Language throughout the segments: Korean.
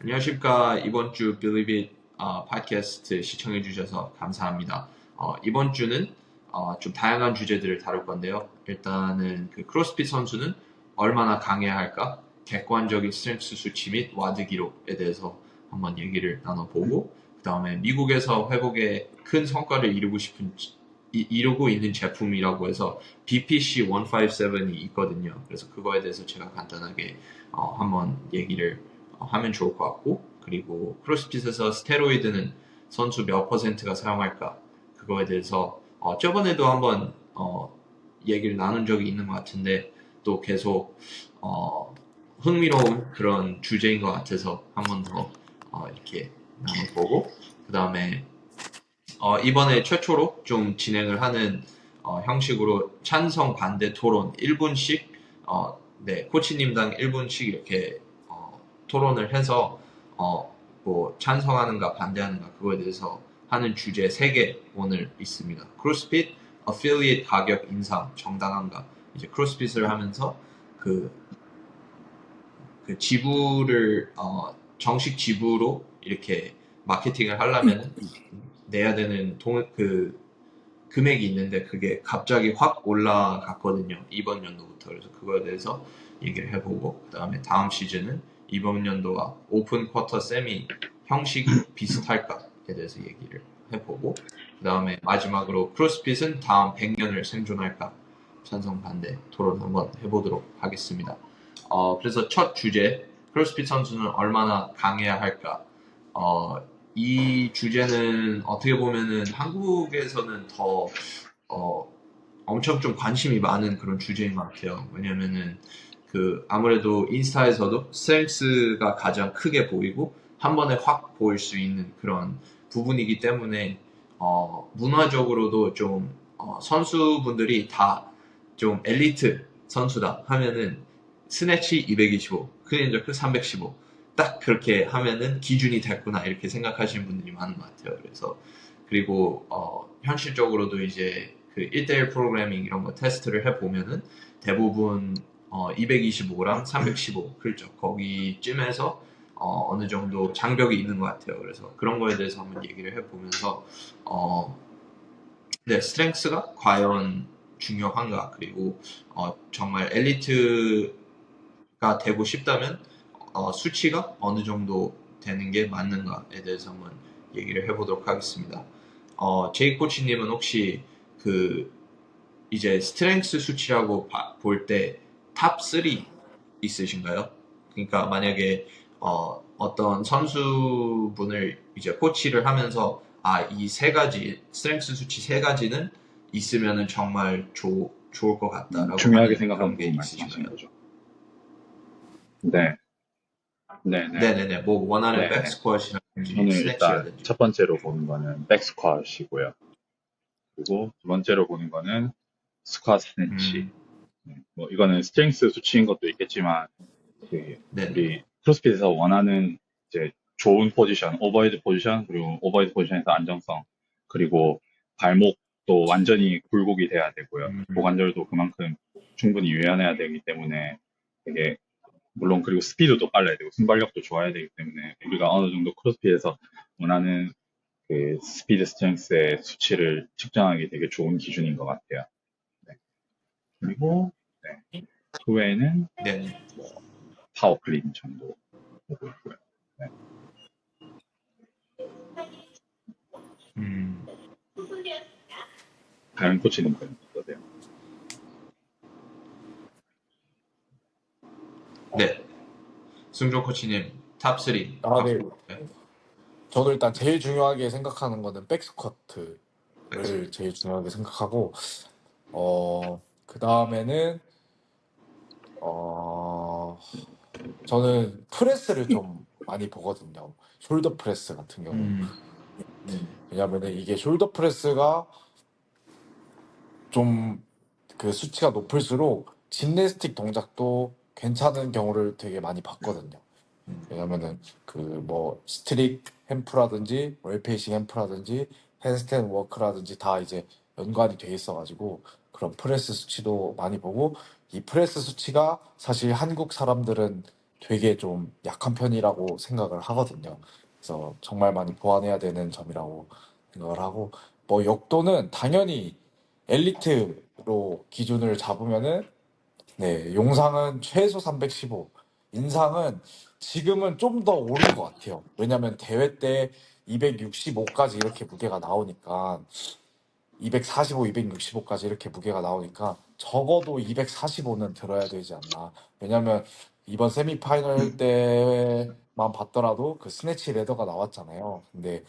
안녕하십니까. 이번 주 Believe It 팟캐스트 시청해 주셔서 감사합니다. 이번 주는 좀 다양한 주제들을 다룰 건데요. 일단은 그 크로스핏 선수는 얼마나 강해야 할까? 객관적인 스트렝스 수치 및 와드 기록에 대해서 한번 얘기를 나눠보고, 그 다음에 미국에서 회복에 큰 성과를 이루고 있는 제품이라고 해서 BPC-157이 있거든요. 그래서 그거에 대해서 제가 간단하게 한번 얘기를 하면 좋을 것 같고, 그리고 크로스핏에서 스테로이드는 선수 몇 퍼센트가 사용할까? 그거에 대해서 저번에도 한번 얘기를 나눈 적이 있는 것 같은데, 또 계속 흥미로운 그런 주제인 것 같아서 한 번 더 이렇게 나눠보고, 그 다음에 이번에 최초로 좀 진행을 하는 형식으로 찬성 반대 토론 1분씩, 네, 코치님당 1분씩 이렇게 토론을 해서 뭐 찬성하는가 반대하는가 그거에 대해서 하는 주제 3개 오늘 있습니다. 크로스핏 어필리에이트 가격 인상 정당한가? 이제 크로스핏을 하면서 그, 그 지불을 정식 지불로 이렇게 마케팅을 하려면 내야 되는 금액이 있는데 그게 갑자기 확 올라갔거든요. 이번 연도부터. 그래서 그거에 대해서 얘기를 해보고, 그 다음에 다음 시즌은 이번 연도와 오픈 쿼터 세미 형식이 비슷할까에 대해서 얘기를 해보고, 그 다음에 마지막으로 크로스핏은 다음 100년을 생존할까? 찬성 반대 토론 한번 해보도록 하겠습니다. 그래서 첫 주제, 크로스핏 선수는 얼마나 강해야 할까? 이 주제는 어떻게 보면은 한국에서는 더 엄청 좀 관심이 많은 그런 주제인 것 같아요. 왜냐면은 그 아무래도 인스타에서도 스트렝스가 가장 크게 보이고 한 번에 확 보일 수 있는 그런 부분이기 때문에 문화적으로도 좀 선수분들이 다 좀 엘리트 선수다 하면은 스네치 225, 클린저크 315, 딱 그렇게 하면은 기준이 됐구나 이렇게 생각하시는 분들이 많은 것 같아요. 그래서 그리고 현실적으로도 이제 그 1대1 프로그래밍 이런 거 테스트를 해보면은 대부분 225랑 315 그렇죠. 거기쯤에서 어느 정도 장벽이 있는 것 같아요. 그래서 그런 거에 대해서 한번 얘기를 해보면서 네, 스트렝스가 과연 중요한가? 그리고 정말 엘리트가 되고 싶다면 수치가 어느 정도 되는 게 맞는가에 대해서 한번 얘기를 해보도록 하겠습니다. 제이 코치님은 혹시 그 이제 스트렝스 수치라고 볼 때 탑 3 있으신가요? 그러니까 만약에 어떤 선수분을 이제 코치를 하면서 이 3가지 스트렝스 수치 3가지는 있으면은 정말 좋을 것 같다라고 중요하게 하는 생각하는 그런 게 부분 말씀하시는 있으신가요? 거죠. 네, 네, 네, 네네네. 뭐 원하는 네, 네. 백스쿼시라든지 저는 일단 스네치라든지. 첫 번째로 보는 거는 백스쿼시고요. 그리고 두 번째로 보는 거는 스쿼트 스네치. 음, 뭐 이거는 스트렝스 수치인 것도 있겠지만 그 네네. 우리 크로스핏에서 원하는 이제 좋은 포지션, 오버헤드 포지션, 그리고 오버헤드 포지션에서 안정성, 그리고 발목도 완전히 굴곡이 돼야 되고요. 음, 고관절도 그만큼 충분히 유연해야 되기 때문에 되게 물론 그리고 스피드도 빨라야 되고 순발력도 좋아야 되기 때문에 우리가 어느 정도 크로스핏에서 원하는 그 스피드 스트렝스의 수치를 측정하기 되게 좋은 기준인 것 같아요. 네. 그리고 네. 그 외에는 네네. 뭐 파워 클린 정도 보고 있고요. 네. 음, 다른 코치님들은 어떠세요? 네. 승종 코치님 탑 3 아, 네. 갖고 있어요? 저도 일단 제일 중요하게 생각하는 거는 백스쿼트를 백스쿼트. 제일 중요하게 생각하고, 그 다음에는, 어, 저는 프레스를 좀 많이 보거든요. 숄더 프레스 같은 경우. 음, 네네. 왜냐면은 이게 숄더 프레스가 좀 그 수치가 높을수록 짐내스틱 동작도 괜찮은 경우를 되게 많이 봤거든요. 왜냐면은 그 뭐 스트릭 햄프라든지 월페이싱 햄프라든지 핸스탠 워크라든지 다 이제 연관이 돼 있어가지고 그런 프레스 수치도 많이 보고 이 프레스 수치가 사실 한국 사람들은 되게 좀 약한 편이라고 생각을 하거든요. 그래서 정말 많이 보완해야 되는 점이라고 생각을 하고, 뭐 역도는 당연히 엘리트로 기준을 잡으면은 네, 용상은 최소 315, 인상은 지금은 좀 더 오른 것 같아요. 왜냐면 대회 때 265까지 이렇게 무게가 나오니까 245, 265까지 이렇게 무게가 나오니까 적어도 245는 들어야 되지 않나. 왜냐면 이번 세미파이널 때만 봤더라도 그 스네치 레더가 나왔잖아요. 근데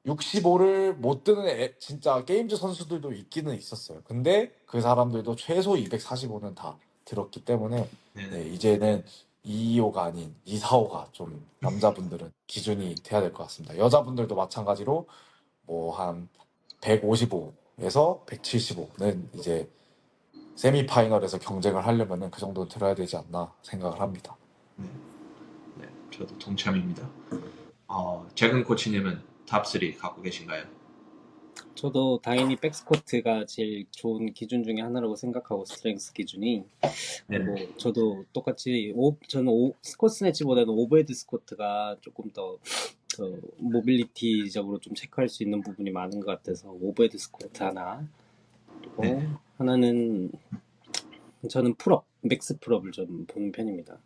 265를 못 드는 진짜 게임즈 선수들도 있기는 있었어요. 근데 그 사람들도 최소 245는 다 들었기 때문에 네네. 네, 이제는 225가 아닌 245가 좀 남자분들은 기준이 돼야 될 것 같습니다. 여자분들도 마찬가지로 뭐 한 155에서 175는 이제 세미파이널에서 경쟁을 하려면은 그 정도 들어야 되지 않나 생각을 합니다. 네, 저도 동참입니다. 재근 코치님은 탑3 갖고 계신가요? 저도 당연히 백스쿼트가 제일 좋은 기준 중에 하나라고 생각하고 스트렝스 기준이 그리고 네네. 저도 똑같이 저는 스쿼트 스네치보다는 오버헤드 스쿼트가 조금 더 모빌리티적으로 좀 체크할 수 있는 부분이 많은 것 같아서 오버헤드 스쿼트 하나 그리고 네네. 하나는 저는 풀업 맥스 풀업을 좀 보는 편입니다.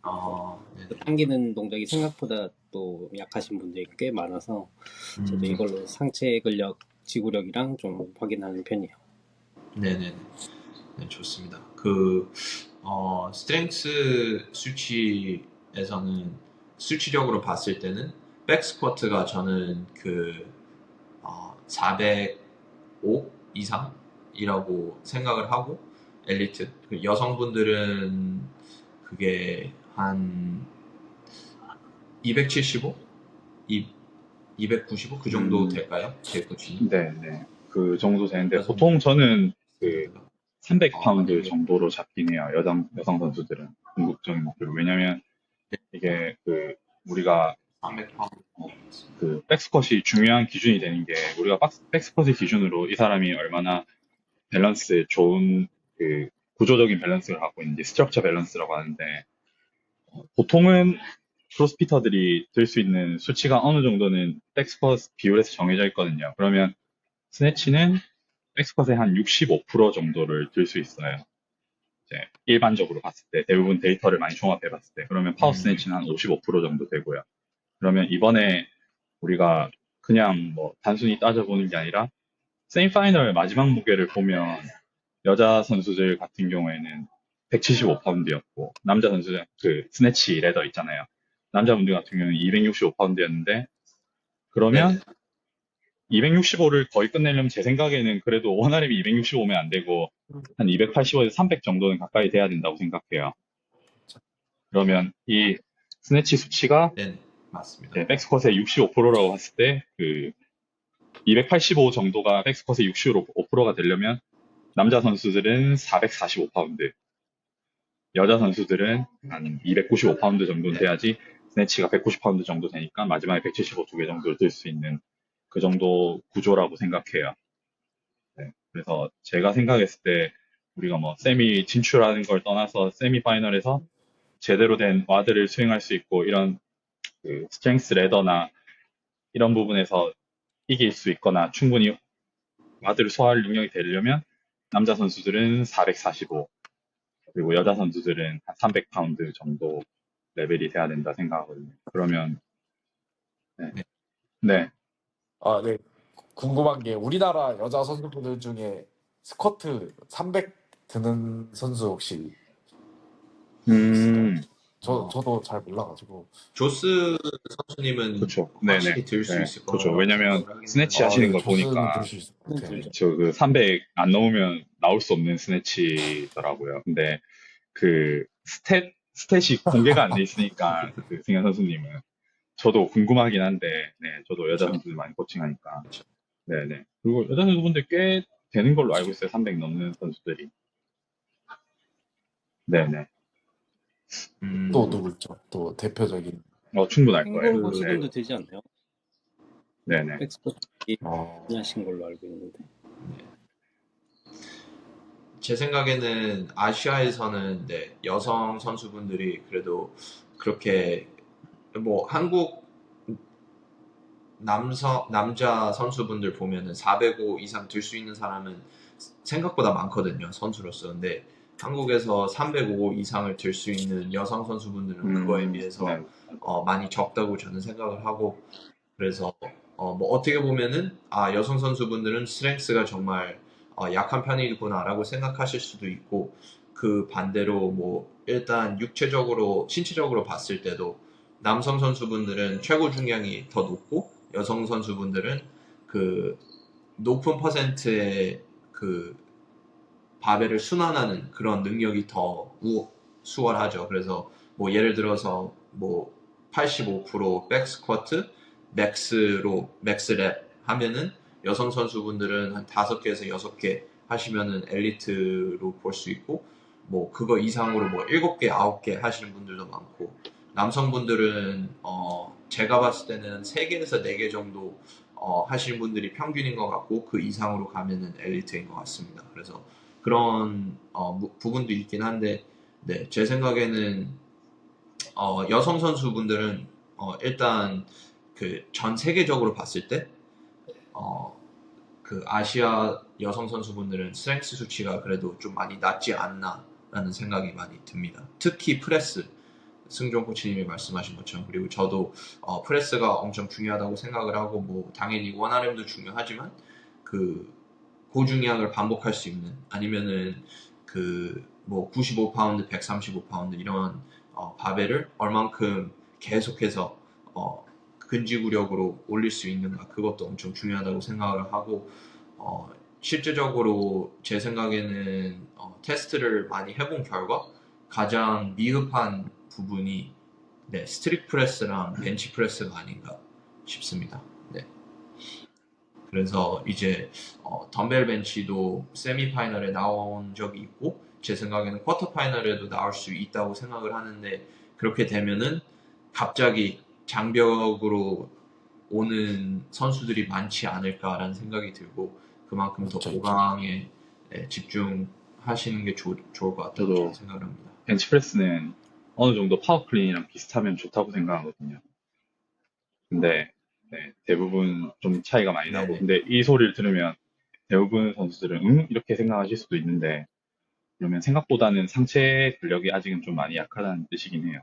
네네. 당기는 동작이 생각보다 또 약하신 분들이 꽤 많아서 저도 이걸로 상체 근력, 지구력이랑 좀 확인하는 편이에요. 네네네. 네, 좋습니다. 스트렝스 수치에서는 수치력으로 봤을 때는 백스쿼트가 저는 405 이상이라고 생각을 하고 엘리트 여성분들은 그게 한 275, 295 그 정도 될까요? 제 코치님? 네, 네. 그 정도 되는데 여성 보통 저는 그 스탠드가 300파운드 만약에 정도로 잡긴 해요. 여성 선수들은 궁극적인 목표로. 왜냐면 이게 우리가 300파운드 백스쿼시 중요한 기준이 되는 게 우리가 백스쿼시 기준으로 이 사람이 얼마나 밸런스 좋은 구조적인 밸런스를 갖고 있는지 스트럭처 밸런스라고 하는데 보통은 크로스피터들이 들 수 있는 수치가 어느 정도는 백스쿼트 비율에서 정해져 있거든요. 그러면 스네치는 백스쿼트의 한 65% 정도를 들 수 있어요. 이제 일반적으로 봤을 때 대부분 데이터를 많이 종합해 봤을 때 그러면 파워 스네치는 한 55% 정도 되고요. 그러면 이번에 우리가 그냥 뭐 단순히 따져보는 게 아니라 세미파이널 마지막 무게를 보면 여자 선수들 같은 경우에는 175파운드였고 남자 선수들 스네치 레더 있잖아요. 남자분들 같은 경우는 265파운드였는데 그러면 265를 거의 끝내려면 제 생각에는 그래도 원RM이 265면 안 되고 한 285에서 300 정도는 가까이 돼야 된다고 생각해요. 그러면 이 스네치 수치가 네, 맞습니다. 백스쿼트의 65%라고 했을 때 285 정도가 백스쿼트의 65%가 되려면 남자 선수들은 445파운드, 여자 선수들은 한 295파운드 정도는 돼야지 스네치가 190파운드 정도 되니까 마지막에 175 두 개 정도를 들 수 있는 그 정도 구조라고 생각해요. 네, 그래서 제가 생각했을 때 우리가 뭐 세미 진출하는 걸 떠나서 세미 파이널에서 제대로 된 와드를 수행할 수 있고 이런 스트렝스 레더나 이런 부분에서 이길 수 있거나 충분히 와드를 소화할 능력이 되려면 남자 선수들은 445 그리고 여자 선수들은 한 300파운드 정도 레벨이 돼야 된다 생각하거든요. 그러면 네. 네. 네. 네. 궁금한 게 우리나라 여자 선수분들 중에 스쿼트 300 드는 선수 혹시 있을까요? 저도 잘 몰라가지고. 조스 선수님은 그렇죠. 확실히 네네. 들 수 네. 있을 그렇죠. 거라고 왜냐면 생각을 하긴 스네치 해요. 하시는 네, 걸 조스는 보니까 들 수 있을 것 같아요. 저 300 안 넘으면 나올 수 없는 스네치더라고요. 근데 스탯이 공개가 안 돼 있으니까 승현 선수님은 저도 궁금하긴 한데 네, 저도 여자 그렇죠. 선수들 많이 코칭하니까 그렇죠. 네네. 그리고 여자 선수분들 꽤 되는 걸로 알고 있어요. 300 넘는 선수들이. 네네. 또 누구 있죠? 또 대표적인. 충분할 거예요. 캥거루 그- 선수도 되지 않나요? 네네. 백스쿼트 어, 많이 하신 걸로 알고 있는데. 제 생각에는 아시아에서는 네, 여성 선수분들이 그래도 그렇게 뭐 한국 남자 선수분들 보면은 405 이상 들 수 있는 사람은 생각보다 많거든요, 선수로서. 근데 한국에서 305 이상을 들 수 있는 여성 선수분들은 그거에 비해서 네. 많이 적다고 저는 생각을 하고, 그래서 뭐 어떻게 보면은 여성 선수분들은 스트렝스가 정말 약한 편이구나라고 생각하실 수도 있고, 그 반대로 뭐 일단 육체적으로 신체적으로 봤을 때도 남성 선수분들은 최고 중량이 더 높고 여성 선수분들은 그 높은 퍼센트의 그 바벨을 순환하는 그런 능력이 더 수월하죠. 그래서 뭐 예를 들어서 뭐 85% 백스쿼트 맥스랩 하면은 여성 선수분들은 한 5개에서 6개 하시면은 엘리트로 볼 수 있고, 뭐 그거 이상으로 뭐 7개, 9개 하시는 분들도 많고, 남성분들은 제가 봤을 때는 3개에서 4개 정도 하시는 분들이 평균인 것 같고, 그 이상으로 가면은 엘리트인 것 같습니다. 그래서 그런 부분도 있긴 한데, 네, 제 생각에는 여성 선수분들은 일단 그 전 세계적으로 봤을 때 그 아시아 여성 선수분들은 스트렝스 수치가 그래도 좀 많이 낮지 않나라는 생각이 많이 듭니다. 특히 프레스, 승종 코치님이 말씀하신 것처럼. 그리고 저도 프레스가 엄청 중요하다고 생각을 하고, 뭐 당연히 원RM도 중요하지만 그 고중량을 반복할 수 있는, 아니면은 그 뭐 95파운드, 135파운드 이런 바벨을 얼만큼 계속해서 근지구력으로 올릴 수 있는가, 그것도 엄청 중요하다고 생각을 하고, 실제적으로 제 생각에는 테스트를 많이 해본 결과 가장 미흡한 부분이 네, 스트릭 프레스랑 벤치 프레스가 아닌가 싶습니다. 네. 그래서 이제 덤벨 벤치도 세미파이널에 나온 적이 있고, 제 생각에는 쿼터 파이널에도 나올 수 있다고 생각을 하는데, 그렇게 되면은 갑자기 장벽으로 오는 선수들이 많지 않을까라는 생각이 들고, 그만큼 더 있죠. 보강에 집중하시는 게 좋을 것 같다고 저도 저는 생각을 합니다. 벤치프레스는 어느 정도 파워클린이랑 비슷하면 좋다고 생각하거든요. 근데 네, 대부분 좀 차이가 많이 나고, 네네. 근데 이 소리를 들으면 대부분 선수들은 이렇게 생각하실 수도 있는데, 그러면 생각보다는 상체 근력이 아직은 좀 많이 약하다는 뜻이긴 해요.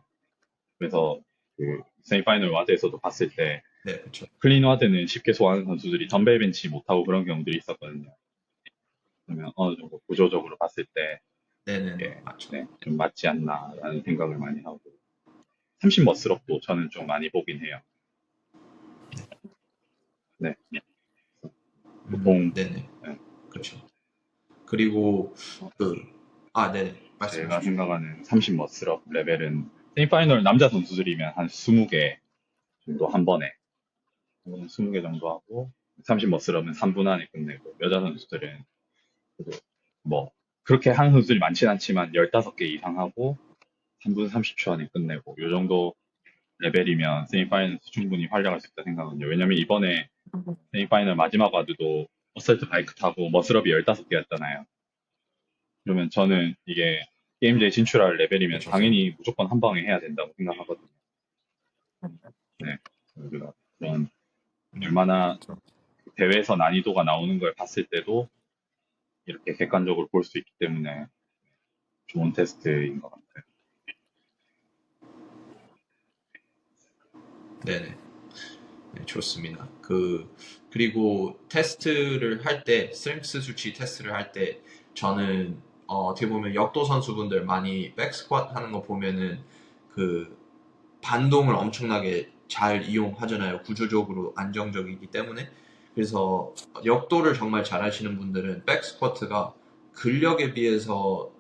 그래서 그 세미파이널 와드에서도 봤을 때 네, 그렇죠. 클린 와드는 쉽게 소화하는 선수들이 덤벨 벤치 못하고 그런 경우들이 있었거든요. 그러면 어느 정도 구조적으로 봤을 때 네네네, 이게 맞죠. 네, 좀 맞지 않나라는 생각을 많이 하고, 30 머슬업도 저는 좀 많이 보긴 해요. 네, 보통 네네, 네, 그렇죠. 그리고 네네, 말씀해 제가 주십시오. 생각하는 30 머슬업 레벨은 세미파이널 남자 선수들이면 한 20개 정도 한 번에 20개 정도 하고, 30 머슬업은 3분 안에 끝내고, 여자 선수들은 그래도 뭐 그렇게 하는 선수들이 많진 않지만 15개 이상 하고 3분 30초 안에 끝내고, 요 정도 레벨이면 세미파이널에서 충분히 활약할 수 있다 생각하거든요. 왜냐면 이번에 세미파이널 마지막 와드도 어설트 바이크 타고 머슬업이 15개였잖아요. 그러면 저는 이게 게임제에 진출할 레벨이면 그렇죠. 당연히 무조건 한 방에 해야 된다고 생각하거든요. 네. 우리가 그런 얼마나 대회에서 난이도가 나오는 걸 봤을 때도 이렇게 객관적으로 볼 수 있기 때문에 좋은 테스트인 것 같아요. 네네. 네, 좋습니다. 그리고 테스트를 할 때, 스트렝스 수치 테스트를 할 때, 저는, 어떻게 보면 역도 선수분들 많이 백스쿼트 하는 거 보면은, 그, 반동을 엄청나게 잘 이용하잖아요. 구조적으로 안정적이기 때문에. 그래서, 역도를 정말 잘 하시는 분들은 백스쿼트가 근력에 비해서,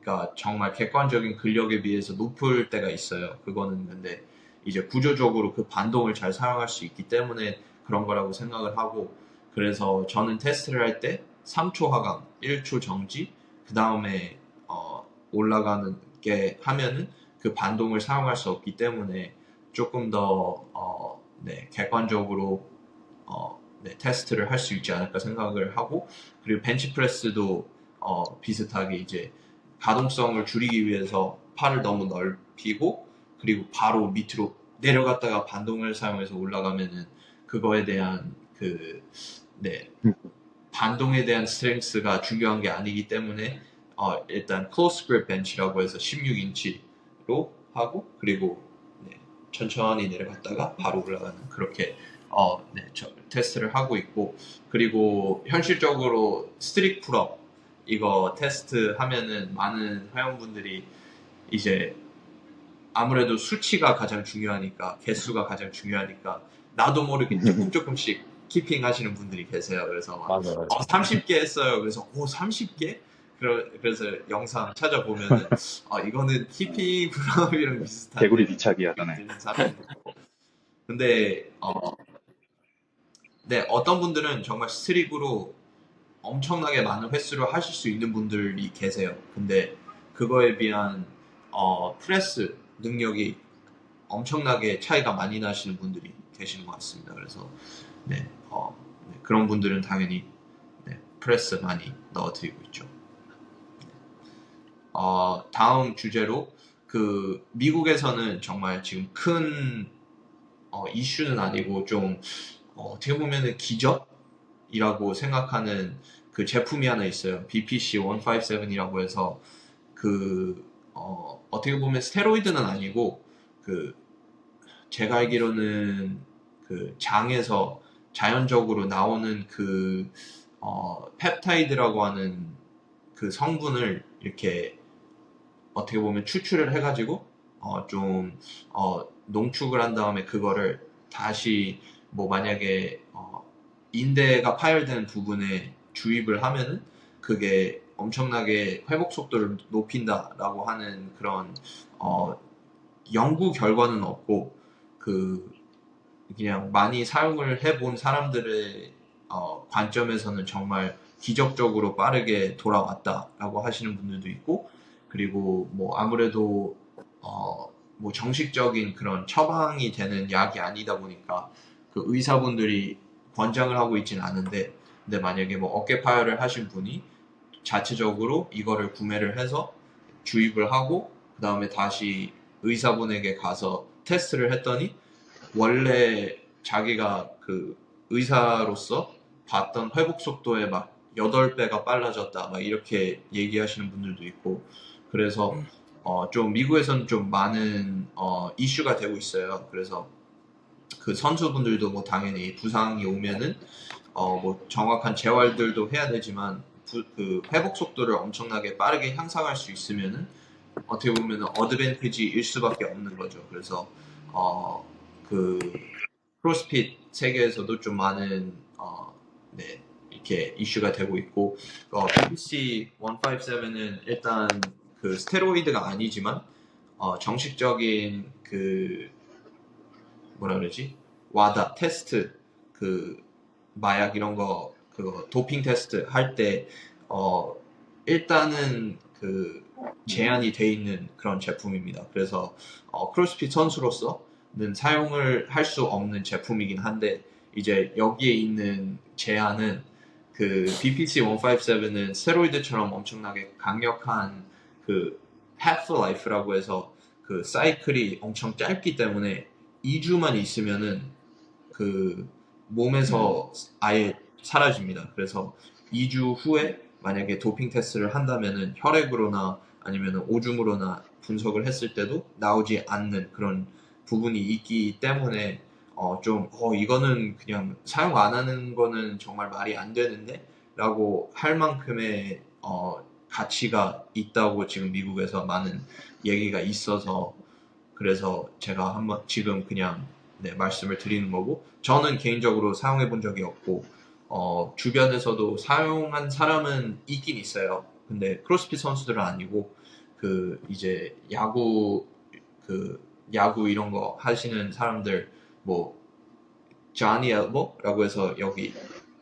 그러니까 정말 객관적인 근력에 비해서 높을 때가 있어요. 그거는 근데, 이제 구조적으로 그 반동을 잘 사용할 수 있기 때문에 그런 거라고 생각을 하고, 그래서 저는 테스트를 할 때 3초 하강, 1초 정지, 그 다음에 올라가는 게 하면은 그 반동을 사용할 수 없기 때문에 조금 더 네, 객관적으로 네, 테스트를 할 수 있지 않을까 생각을 하고, 그리고 벤치프레스도 비슷하게 이제 가동성을 줄이기 위해서 팔을 너무 넓히고 그리고 바로 밑으로 내려갔다가 반동을 사용해서 올라가면은 그거에 대한 네, 반동에 대한 스트렝스가 중요한 게 아니기 때문에 일단 close grip bench라고 해서 16인치로 하고 그리고 네, 천천히 내려갔다가 바로 올라가는 그렇게 네, 테스트를 하고 있고 그리고 현실적으로 스트릭 풀업 이거 테스트 하면은 많은 회원분들이 이제 아무래도 수치가 가장 중요하니까 개수가 가장 중요하니까 나도 모르게 조금씩 키핑 하시는 분들이 계세요. 그래서 막 맞아요. 30개 했어요. 그래서 30개? 그래서 영상 찾아보면은 이거는 키핑 프로그램이랑 비슷한 개구리 뒤차기 하잖아요. 근데 네, 어떤 분들은 정말 스트릭으로 엄청나게 많은 횟수를 하실 수 있는 분들이 계세요. 근데 그거에 비한 프레스 능력이 엄청나게 차이가 많이 나시는 분들이 계시는 것 같습니다. 그래서 네, 네, 그런 분들은 당연히 네, 프레스 많이 넣어드리고 있죠. 다음 주제로 미국에서는 정말 지금 큰 이슈는 아니고 좀 어떻게 보면은 기적이라고 생각하는 그 제품이 하나 있어요. BPC 157이라고 해서 어떻게 보면 스테로이드는 아니고 제가 알기로는 장에서 자연적으로 나오는 펩타이드라고 하는 그 성분을 이렇게 어떻게 보면 추출을 해가지고 농축을 한 다음에 그거를 다시 뭐 만약에 인대가 파열된 부분에 주입을 하면은 그게 엄청나게 회복 속도를 높인다라고 하는 그런 연구 결과는 없고 그냥 많이 사용을 해본 사람들의 관점에서는 정말 기적적으로 빠르게 돌아왔다라고 하시는 분들도 있고 그리고 뭐 아무래도 뭐 정식적인 그런 처방이 되는 약이 아니다 보니까 그 의사분들이 권장을 하고 있지는 않은데 근데 만약에 뭐 어깨 파열을 하신 분이 자체적으로 이거를 구매를 해서 주입을 하고 그 다음에 다시 의사분에게 가서 테스트를 했더니 원래 자기가 의사로서 봤던 회복 속도의 막 8배가 빨라졌다 막 이렇게 얘기하시는 분들도 있고 그래서 좀 미국에서는 좀 많은 이슈가 되고 있어요. 그래서 그 선수분들도 뭐 당연히 부상이 오면은 뭐 정확한 재활들도 해야 되지만 그 회복 속도를 엄청나게 빠르게 향상할 수 있으면은 어떻게 보면 어드밴티지일 수밖에 없는 거죠. 그래서 그 크로스핏 세계에서도 좀 많은 네, 이렇게 이슈가 되고 있고 BBC 157은 일단 스테로이드가 아니지만 정식적인 뭐라 그러지? 와다 테스트 마약 이런 거 그거 도핑 테스트 할 때 일단은 제한이 돼 있는 그런 제품입니다. 그래서 크로스핏 선수로서는 사용을 할 수 없는 제품이긴 한데 이제 여기에 있는 제한은 BPC 157은 스테로이드처럼 엄청나게 강력한 half-life라고 해서 사이클이 엄청 짧기 때문에 2주만 있으면은 몸에서 아예 사라집니다. 그래서 2주 후에 만약에 도핑 테스트를 한다면은 혈액으로나 아니면 오줌으로나 분석을 했을 때도 나오지 않는 그런 부분이 있기 때문에 이거는 그냥 사용 안 하는 거는 정말 말이 안 되는데 라고 할 만큼의 가치가 있다고 지금 미국에서 많은 얘기가 있어서 그래서 제가 한번 지금 그냥 네, 말씀을 드리는 거고 저는 개인적으로 사용해 본 적이 없고 주변에서도 사용한 사람은 있긴 있어요. 근데 크로스핏 선수들은 아니고 이제 야구 이런 거 하시는 사람들 뭐 조니 엘보라고 해서 여기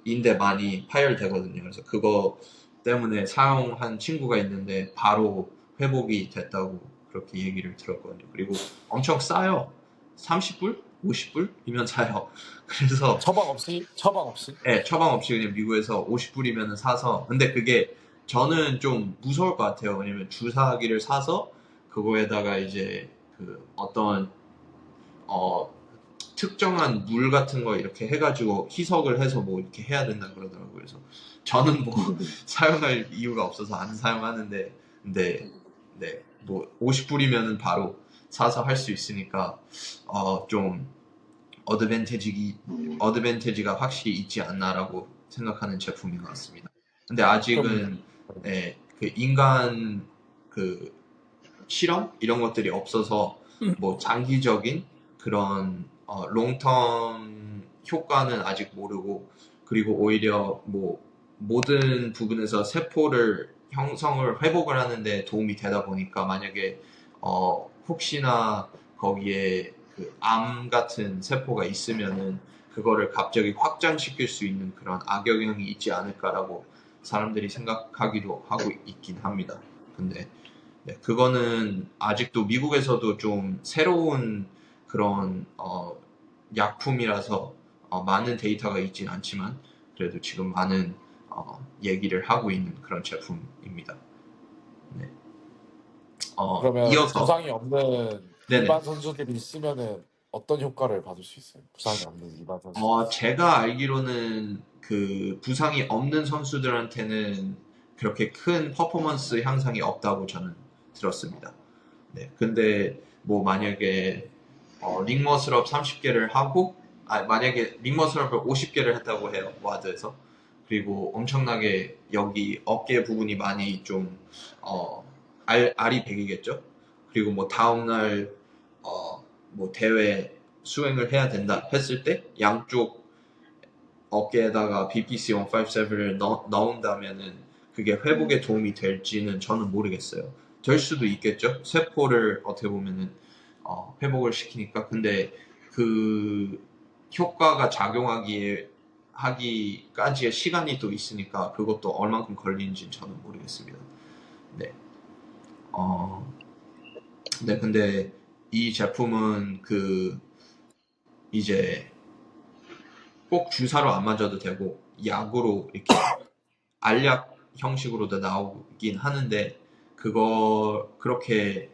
인대 많이 파열되거든요. 그래서 그거 때문에 사용한 친구가 있는데 바로 회복이 됐다고 그렇게 얘기를 들었거든요. 그리고 엄청 싸요. 30불? 50불이면 사요. 그래서 처방 없이 네, 처방 없이 그냥 미국에서 50불이면 사서 근데 그게 저는 좀 무서울 것 같아요. 왜냐면 주사기를 사서 그거에다가 이제 그 어떤 특정한 물 같은 거 이렇게 해가지고 희석을 해서 뭐 이렇게 해야 된다 그러더라고요. 그래서 저는 뭐 사용할 이유가 없어서 안 사용하는데, 근데 네, 뭐 50불이면은 바로 사서 할 수 있으니까 좀 어드밴티지가 확실히 있지 않나라고 생각하는 제품인 것 같습니다. 근데 좀 아직은 네, 그 인간 그 실험 이런 것들이 없어서 뭐 장기적인 그런 롱텀 효과는 아직 모르고, 그리고 오히려 뭐 모든 부분에서 세포를 형성을 회복을 하는데 도움이 되다 보니까 만약에 혹시나 거기에 그 암 같은 세포가 있으면은 그거를 갑자기 확장시킬 수 있는 그런 악영향이 있지 않을까라고 사람들이 생각하기도 하고 있긴 합니다. 근데 네, 그거는 아직도 미국에서도 좀 새로운 그런 약품이라서 많은 데이터가 있진 않지만 그래도 지금 많은 얘기를 하고 있는 그런 제품입니다. 네. 그러면 이어서 부상이 없는 네네. 일반 선수들이 쓰면은 어떤 효과를 받을 수 있어요? 부상이 없는 일반 선수들이. 제가 알기로는 그 부상이 없는 선수들한테는 그렇게 큰 퍼포먼스 향상이 없다고 저는 들었습니다. 네, 근데 뭐 만약에 링머슬업 30개를 하고 만약에 링머슬업을 50개를 했다고 해요. 와드에서. 그리고 엄청나게 여기 어깨 부분이 많이 좀 알이 배기겠죠. 그리고 뭐 다음날 뭐 대회 수행을 해야 된다 했을 때 양쪽 어깨에다가 BPC 157을 넣은다면은 그게 회복에 도움이 될지는 저는 모르겠어요. 될 수도 있겠죠. 세포를 어떻게 보면은 회복을 시키니까. 근데 그 효과가 하기까지의 시간이 또 있으니까 그것도 얼만큼 걸리는지 저는 모르겠습니다. 네. 네, 근데 이 제품은 이제 꼭 주사로 안 맞아도 되고 약으로 이렇게 알약 형식으로도 나오긴 하는데 그렇게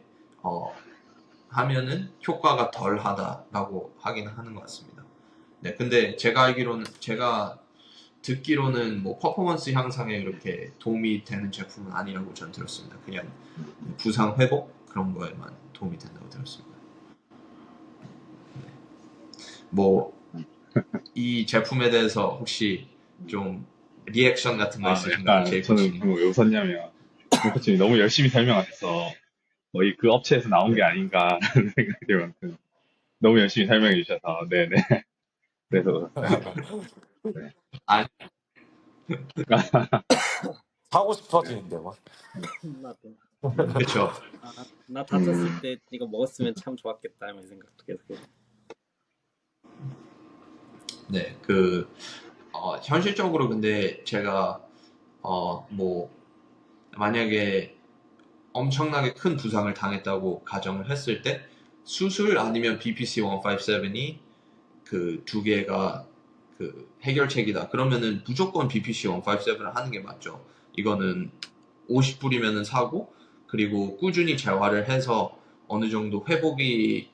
하면은 효과가 덜하다라고 하긴 하는 것 같습니다. 네, 근데 제가 듣기로는 뭐 퍼포먼스 향상에 그렇게 도움이 되는 제품은 아니라고 전 들었습니다. 그냥 부상 회복 그런 거에만 도움이 된다고 들었습니다. 뭐 이 제품에 대해서 혹시 좀 리액션 같은 거 있으신가요? 약간 저는 제이코치님. 방금 왜 웃었냐면 코치님 너무 열심히 설명하셔서 거의 그 업체에서 나온 게 아닌가라는 생각이 들었거든요. 너무 열심히 설명해 주셔서 네네. 그래서 네. 아, 사고 싶어지는데 막. 나도. 그쵸. 나 다쳤을 때 이거 먹었으면 참 좋았겠다 이런 생각도 계속 해요. 네, 현실적으로 근데 제가, 뭐, 만약에 엄청나게 큰 부상을 당했다고 가정을 했을 때, 수술 아니면 BPC 157이 그 두 개가 그 해결책이다. 그러면은 무조건 BPC 157을 하는 게 맞죠. 이거는 50불이면은 사고, 그리고 꾸준히 재활을 해서 어느 정도 회복이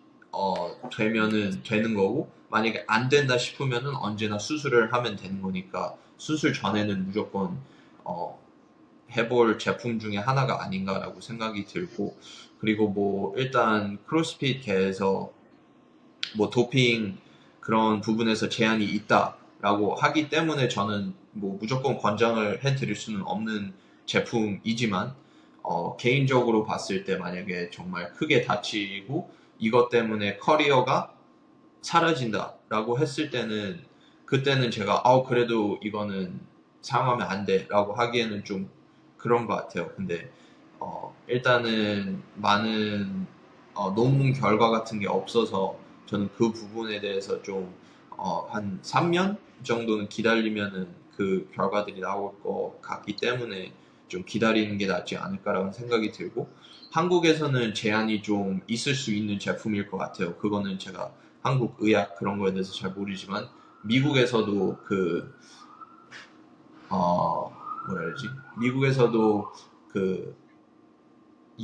되면은 되는 거고, 만약에 안 된다 싶으면은 언제나 수술을 하면 되는 거니까 수술 전에는 무조건 어, 해볼 제품 중에 하나가 아닌가라고 생각이 들고, 그리고 뭐 일단 크로스핏계에서 뭐 도핑 그런 부분에서 제한이 있다라고 하기 때문에 저는 뭐 무조건 권장을 해드릴 수는 없는 제품이지만 개인적으로 봤을 때 만약에 정말 크게 다치고 이것 때문에 커리어가 사라진다라고 했을 때는 그때는 제가 그래도 이거는 사용하면 안 돼라고 하기에는 좀 그런 것 같아요. 근데 일단은 많은 논문 결과 같은 게 없어서 저는 그 부분에 대해서 좀 한 3년 정도는 기다리면은 그 결과들이 나올 것 같기 때문에 좀 기다리는 게 낫지 않을까라는 생각이 들고, 한국에서는 제한이 좀 있을 수 있는 제품일 것 같아요. 그거는 제가 한국 의학 그런 거에 대해서 잘 모르지만 미국에서도 뭐라 해야지? 미국에서도 그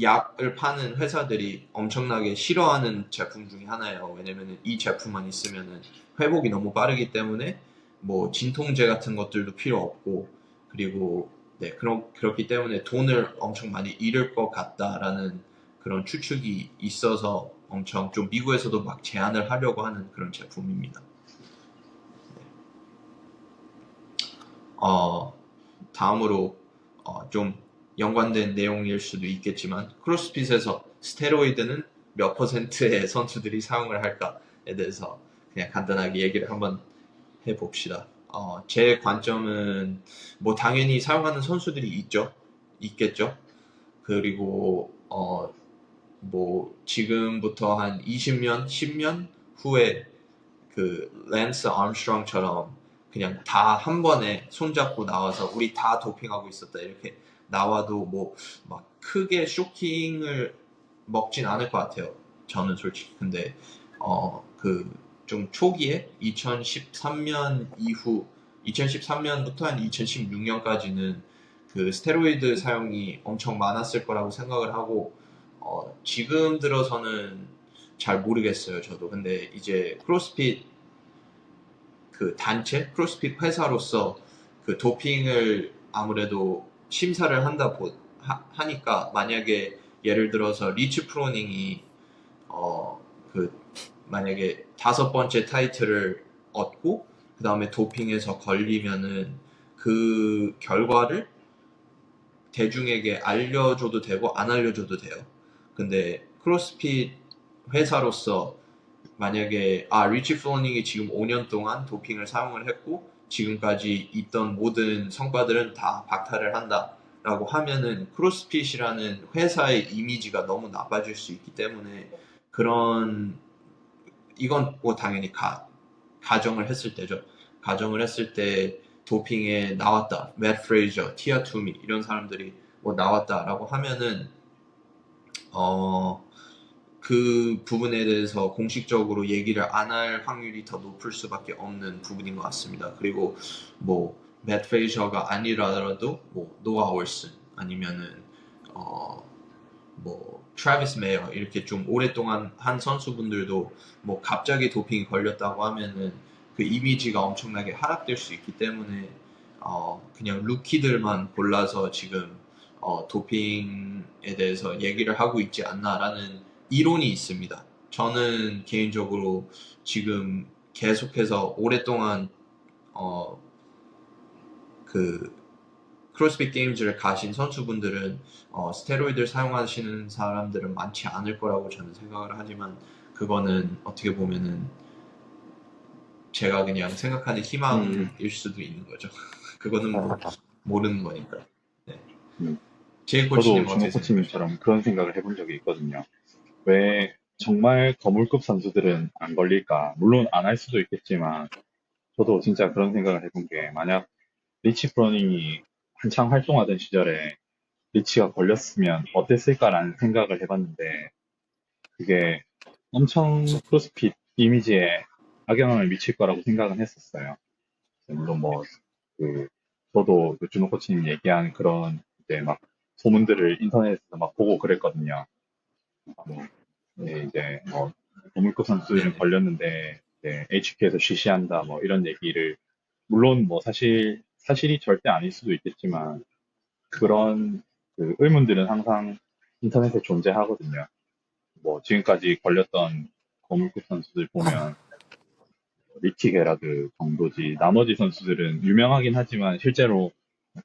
약을 파는 회사들이 엄청나게 싫어하는 제품 중에 하나예요. 왜냐면은 이 제품만 있으면은 회복이 너무 빠르기 때문에 뭐 진통제 같은 것들도 필요 없고 그리고 네, 그렇기 때문에 돈을 엄청 많이 잃을 것 같다라는 그런 추측이 있어서 엄청 좀 미국에서도 막 제한을 하려고 하는 그런 제품입니다. 다음으로 좀 연관된 내용일 수도 있겠지만 크로스핏에서 스테로이드는 몇 퍼센트의 선수들이 사용을 할까에 대해서 그냥 간단하게 얘기를 한번 해봅시다. 제 관점은 뭐 당연히 사용하는 선수들이 있겠죠. 그리고 뭐 지금부터 한 20년, 10년 후에 그 랜스 암스트롱처럼 그냥 다 한 번에 손잡고 나와서 우리 다 도핑하고 있었다 이렇게 나와도 뭐 막 크게 쇼킹을 먹진 않을 것 같아요. 저는 솔직히. 근데 그 좀 초기에 2013년 이후 2013년부터 한 2016년까지는 그 스테로이드 사용이 엄청 많았을 거라고 생각을 하고 지금 들어서는 잘 모르겠어요, 저도. 근데 이제 크로스핏 그 단체, 크로스핏 회사로서 그 도핑을 아무래도 심사를 하니까 만약에 예를 들어서 리치 프로닝이 그 만약에 5번째 타이틀을 얻고 그 다음에 도핑에서 걸리면은 그 결과를 대중에게 알려줘도 되고 안 알려줘도 돼요. 근데 크로스핏 회사로서 만약에 리치 플로닝이 지금 5년 동안 도핑을 사용을 했고 지금까지 있던 모든 성과들은 다 박탈을 한다라고 하면은 크로스핏이라는 회사의 이미지가 너무 나빠질 수 있기 때문에 이건 뭐 당연히 가정을 했을 때죠. 가정을 했을 때 도핑에 나왔다. 맷 프레이저, 티아 투미 이런 사람들이 뭐 나왔다라고 하면은 그 부분에 대해서 공식적으로 얘기를 안 할 확률이 더 높을 수밖에 없는 부분인 것 같습니다. 그리고 뭐 맷 프레이저가 아니라도 뭐 노아 올슨 아니면은 뭐 트래비스 메이어 이렇게 좀 오랫동안 한 선수분들도 뭐 갑자기 도핑이 걸렸다고 하면은 그 이미지가 엄청나게 하락될 수 있기 때문에 그냥 루키들만 골라서 지금 도핑에 대해서 얘기를 하고 있지 않나라는 이론이 있습니다. 저는 개인적으로 지금 계속해서 오랫동안 그 크로스핏 게임즈를 가신 선수분들은 스테로이드를 사용하시는 사람들은 많지 않을 거라고 저는 생각을 하지만 그거는 어떻게 보면은 제가 그냥 생각하는 희망일 수도 있는 거죠. 그거는 뭐 모르는 거니까. 네. 제이 저도 코치님 준호 어떻게 생각하세요? 코치님처럼 그런 생각을 해본 적이 있거든요. 왜 정말 거물급 선수들은 안 걸릴까? 물론 안 할 수도 있겠지만, 저도 진짜 그런 생각을 해본 게, 만약 리치 프로닝이 한창 활동하던 시절에 리치가 걸렸으면 어땠을까라는 생각을 해봤는데, 그게 엄청 크로스핏 이미지에 악영향을 미칠 거라고 생각은 했었어요. 물론 뭐, 그, 저도 그 준호 코치님 얘기한 그런 이제 막 소문들을 인터넷에서 막 보고 그랬거든요. 뭐, 네, 이제 뭐 고물급 선수들은 네네. 걸렸는데 이제 HQ에서 쉬쉬한다 뭐 이런 얘기를 물론 뭐 사실이 절대 아닐 수도 있겠지만 그런 그 의문들은 항상 인터넷에 존재하거든요. 뭐 지금까지 걸렸던 고물급 선수들 보면 리치 게라드 정도지 나머지 선수들은 유명하긴 하지만 실제로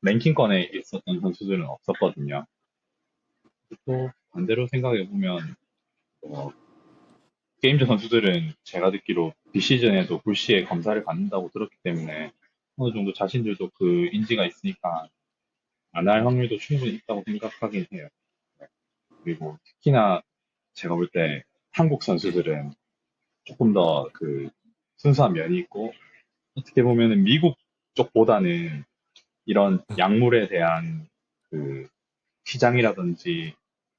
랭킹권에 있었던 선수들은 없었거든요. 또 반대로 생각해 보면 게임즈 선수들은 제가 듣기로 비시즌에도 불시에 검사를 받는다고 들었기 때문에 어느 정도 자신들도 그 인지가 있으니까 안 할 확률도 충분히 있다고 생각하긴 해요. 그리고 특히나 제가 볼 때 한국 선수들은 조금 더 그 순수한 면이 있고 어떻게 보면은 미국 쪽보다는 이런 약물에 대한 그 시장이라든지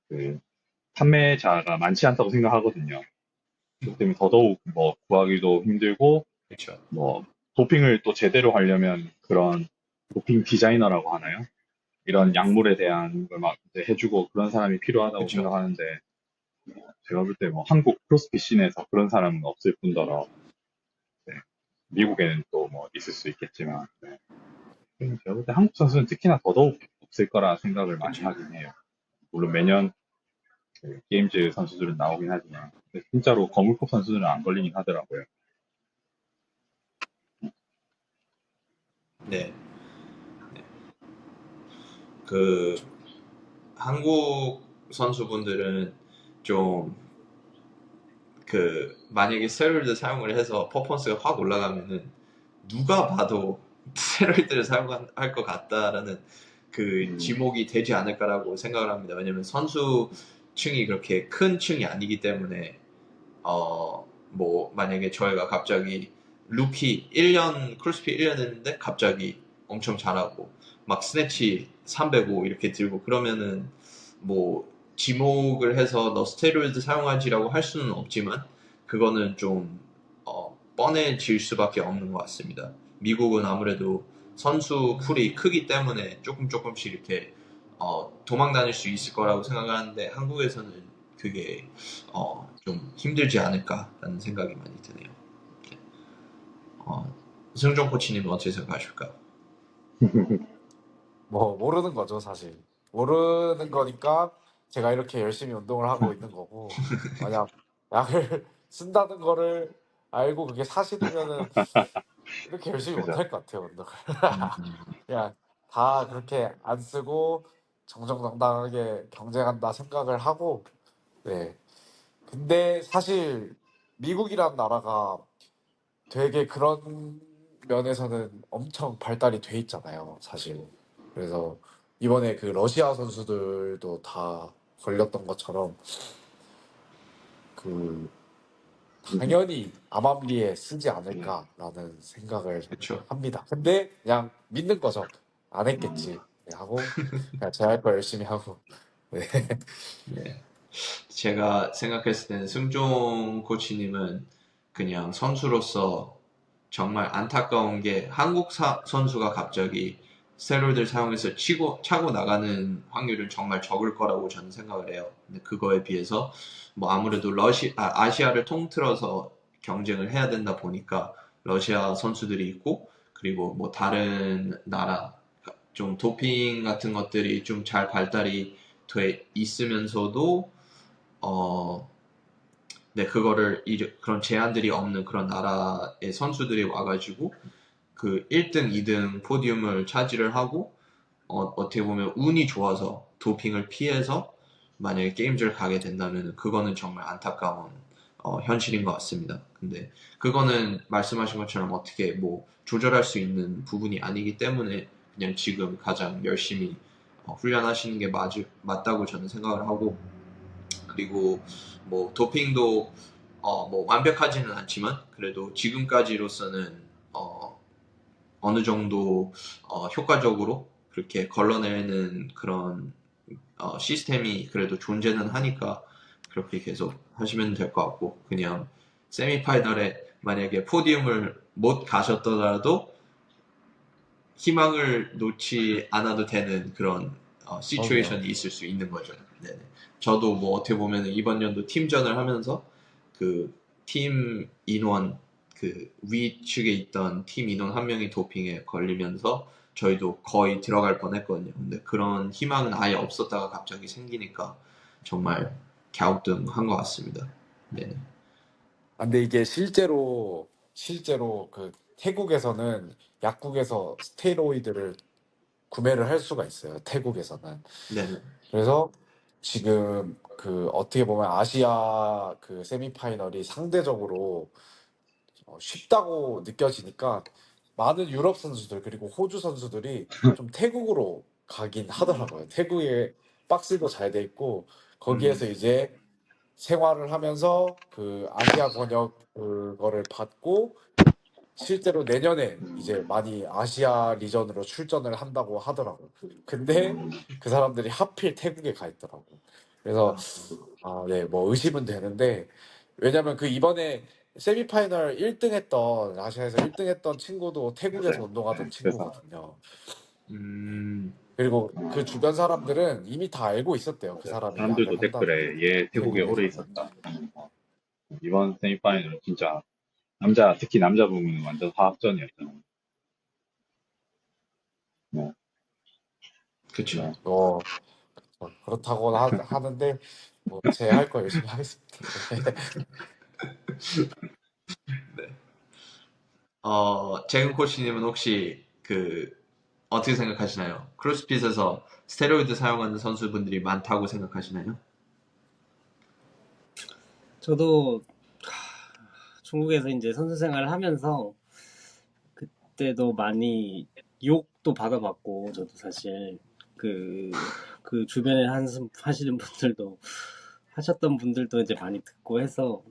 그 판매자가 많지 않다고 생각하거든요. 그렇기 때문에 더더욱 뭐 구하기도 힘들고 그렇죠. 뭐 도핑을 또 제대로 하려면 그런 도핑 디자이너라고 하나요? 이런 약물에 대한 걸 막 이제 해주고 그런 사람이 필요하다고 그쵸. 생각하는데 제가 볼 때 뭐 한국 크로스핏 씬에서 그런 사람은 없을 뿐더러 네, 미국에는 또 뭐 있을 수 있겠지만 네. 제가 볼 때 한국 선수는 특히나 더더욱 없을 거라 생각을 많이 그쵸. 하긴 해요. 물론 매년 그 게임즈 선수들은 나오긴 하지만 근데 진짜로 거물급 선수들은 안 걸리긴 하더라고요. 네. 그 한국 선수분들은 좀 그 만약에 스테로이드 사용을 해서 퍼포먼스가 확 올라가면은 누가 봐도 스테로이드를 사용할 것 같다라는 그 음, 지목이 되지 않을까라고 생각을 합니다. 왜냐면 선수층이 그렇게 큰 층이 아니기 때문에 뭐 만약에 저희가 갑자기 루키 1년 크로스핏 1년 했는데 갑자기 엄청 잘하고 막 스네치 305 이렇게 들고 그러면은 뭐 지목을 해서 너 스테로이드 사용하지라고 할 수는 없지만 그거는 좀 뻔해질 수밖에 없는 것 같습니다. 미국은 아무래도 선수 풀이 크기 때문에 조금씩 이렇게 도망 다닐 수 있을 거라고 생각하는데 한국에서는 그게 좀 힘들지 않을까라는 생각이 많이 드네요. 승종 코치님은 어떻게 생각하실까요? 뭐 모르는 거죠, 사실. 모르는 거니까 제가 이렇게 열심히 운동을 하고 있는 거고, 만약 약을 쓴다는 거를 알고 그게 사실이면은 이렇게 열심히 못 그죠. 할 것 같아요, 운동을. 음, 그냥 다 그렇게 안 쓰고 정정당당하게 경쟁한다 생각을 하고, 네. 근데 사실 미국이란 나라가 되게 그런 면에서는 엄청 발달이 돼 있잖아요, 사실. 그래서 이번에 그 러시아 선수들도 다 걸렸던 것처럼 그 당연히 암암리에 쓰지 네. 않을까라는 생각을 그렇죠. 합니다. 근데 그냥 믿는 거죠. 안 했겠지. 네, 하고 그냥 제 할 거 열심히 하고. 네. 네. 제가 생각했을 때는 승종 코치님은 그냥 선수로서 정말 안타까운 게 한국 선수가 갑자기 스테로이드를 사용해서 차고 나가는 확률은 정말 적을 거라고 저는 생각을 해요. 근데 그거에 비해서 뭐 아무래도 아시아를 통틀어서 경쟁을 해야 된다 보니까 러시아 선수들이 있고 그리고 뭐 다른 나라 좀 도핑 같은 것들이 좀 잘 발달이 돼 있으면서도 어, 네, 그거를 그런 제한들이 없는 그런 나라의 선수들이 와가지고 그 1등, 2등 포디움을 차지를 하고 어떻게 보면 운이 좋아서 도핑을 피해서 만약에 게임즈를 가게 된다면 그거는 정말 안타까운 현실인 것 같습니다. 근데 그거는 말씀하신 것처럼 어떻게 뭐 조절할 수 있는 부분이 아니기 때문에 그냥 지금 가장 열심히 훈련하시는 게 맞다고 저는 생각을 하고 그리고 뭐 도핑도 뭐 완벽하지는 않지만 그래도 지금까지로서는 어느 정도 효과적으로 그렇게 걸러내는 그런 시스템이 그래도 존재는 하니까 그렇게 계속 하시면 될 것 같고 그냥 세미파이널에 만약에 포디움을 못 가셨더라도 희망을 놓지 않아도 되는 그런 그럼요. 시츄에이션이 있을 수 있는 거죠. 네네. 저도 뭐 어떻게 보면 이번 연도 팀전을 하면서 그 팀 인원 그 위측에 있던 팀 인원 한 명이 도핑에 걸리면서 저희도 거의 들어갈 뻔했거든요. 근데 그런 희망은 아예 없었다가 갑자기 생기니까 정말 갸우뚱한 것 같습니다. 네네. 근데 이게 실제로 그 태국에서는 약국에서 스테로이드를 구매를 할 수가 있어요. 태국에서는. 네네. 그래서 지금 그 어떻게 보면 아시아 그 세미파이널이 상대적으로 쉽다고 느껴지니까 많은 유럽 선수들 그리고 호주 선수들이 좀 태국으로 가긴 하더라고요. 태국에 박스도 잘 돼 있고 거기에서 이제 생활을 하면서 그 아시아 번역 그거를 받고 실제로 내년에 이제 많이 아시아 리전으로 출전을 한다고 하더라고요. 근데 그 사람들이 하필 태국에 가 있더라고요. 그래서 아, 네, 뭐 의심은 되는데 왜냐면 그 이번에 세미파이널 1등 했던, 아시아에서 1등 했던 친구도 태국에서 맞아요. 운동하던 네, 그래서 친구거든요. 음, 그리고 그 어, 주변 사람들은 이미 다 알고 있었대요. 그 맞아요. 사람이 사람들도 약을 한다는 걸. 댓글에 얘 태국에 오래 태국에서는. 있었다 하면서 이번 세미파이널은 진짜 남자 특히 남자 부분은 완전 화학전이었잖아요. 네, 그쵸. 네. 뭐 그렇다고 하는데 뭐 제 할 거 열심히 하겠습니다. 네. 재근 코치님은 혹시 어떻게 생각하시나요? 크로스핏에서 스테로이드 사용하는 선수분들이 많다고 생각하시나요? 저도 중국에서 이제 선수 생활을 하면서 그때도 많이 욕도 받아봤고, 저도 사실 그 주변에 하시는 분들도 하셨던 분들도 이제 많이 듣고 해서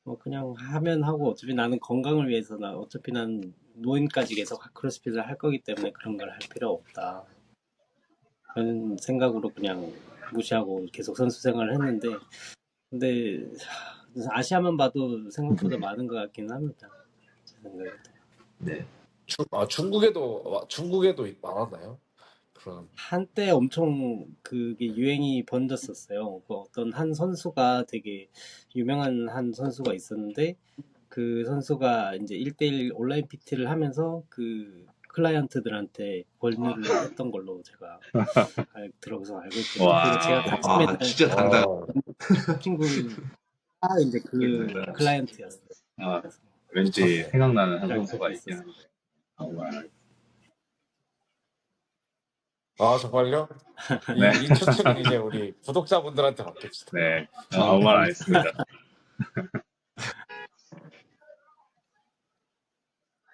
뭐 그냥 하면 하고, 어차피 나는 건강을 위해서, 나 어차피 난 노인까지 계속 크로스핏을 할 거기 때문에 그런 걸 할 필요 없다, 그런 생각으로 그냥 무시하고 계속 선수 생활을 했는데, 근데 아시아만 봐도 생각보다 많은 것 같긴 합니다, 제 생각에. 네. 중국에도 많았나요? 그런. 한때 엄청 그게 유행이 번졌었어요. 그 어떤 한 선수가, 되게 유명한 한 선수가 있었는데, 그 선수가 이제 1대1 온라인 PT를 하면서 그 클라이언트들한테 권유를 했던 걸로 제가 들어서 알고 있거든요. 그리고 제가 와, 같이 맨날 진짜 당당. 와, 친구가 이제 그 클라이언트였어요. 아, 그래서 왠지 미쳤네. 생각나는 한 알고 선수가 있긴 있었어요. 한데 정말 아, 정말요? 네, 이 추측은 이제 우리 구독자분들한테 맡깁시다. 네, 저, 아무 말 안 했습니다.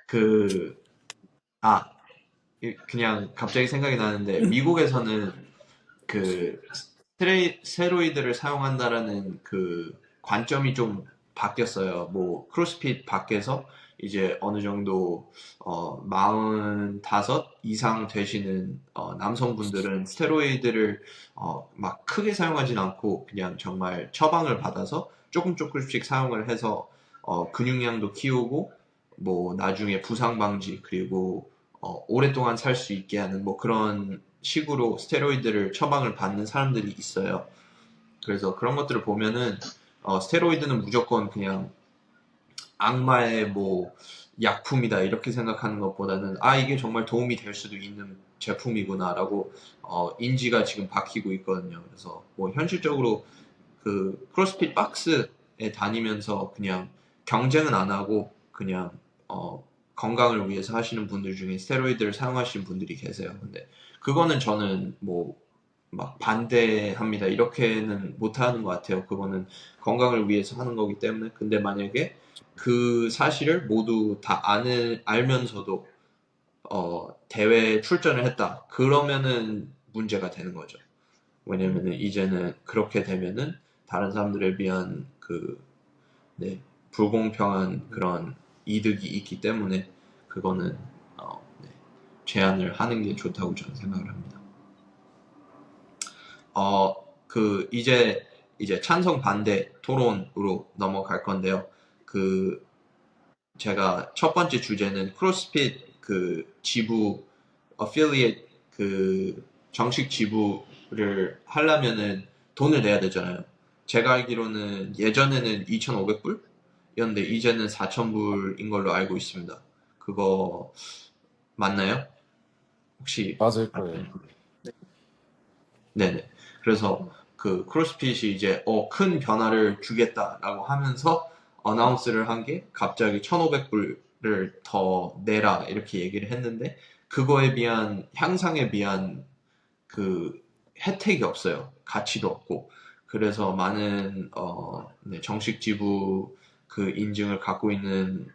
그, 아, 그냥 갑자기 생각이 나는데, 미국에서는 스테로이드를 사용한다라는 그 관점이 좀 바뀌었어요. 뭐, 크로스핏 밖에서 이제 어느 정도, 45 이상 되시는, 남성분들은 스테로이드를, 막 크게 사용하진 않고, 그냥 정말 처방을 받아서 조금씩 사용을 해서, 근육량도 키우고, 뭐, 나중에 부상 방지, 그리고, 오랫동안 살 수 있게 하는 뭐 그런 식으로 스테로이드를 처방을 받는 사람들이 있어요. 그래서 그런 것들을 보면은 스테로이드는 무조건 그냥 악마의 뭐 약품이다 이렇게 생각하는 것보다는 이게 정말 도움이 될 수도 있는 제품이구나라고 인지가 지금 바뀌고 있거든요. 그래서 뭐 현실적으로 그 크로스핏 박스에 다니면서 그냥 경쟁은 안 하고 그냥 건강을 위해서 하시는 분들 중에 스테로이드를 사용하시는 분들이 계세요. 근데 그거는 저는 뭐 막 반대합니다. 이렇게는 못 하는 것 같아요. 그거는 건강을 위해서 하는 거기 때문에. 근데 만약에 그 사실을 모두 다 알면서도 대회에 출전을 했다. 그러면은 문제가 되는 거죠. 왜냐면은 이제는 그렇게 되면은 다른 사람들에 비한 네, 불공평한 그런 이득이 있기 때문에 그거는 네, 제한을 하는 게 좋다고 저는 생각을 합니다. 이제 찬성 반대 토론으로 넘어갈 건데요. 그 제가 첫 번째 주제는 크로스핏 지부 어필리에이트 정식 지부를 하려면은 돈을 내야 되잖아요. 제가 알기로는 예전에는 2,500불이었는데 이제는 4,000불인 걸로 알고 있습니다. 그거 맞나요? 혹시 맞을 거예요. 네네. 그래서 크로스핏이 이제 큰 변화를 주겠다라고 하면서 어나운스를 한 게 갑자기 1,500불을 더 내라 이렇게 얘기를 했는데 그거에 비한 향상에 비한 혜택이 없어요. 가치도 없고. 그래서 많은 네, 정식 지부 인증을 갖고 있는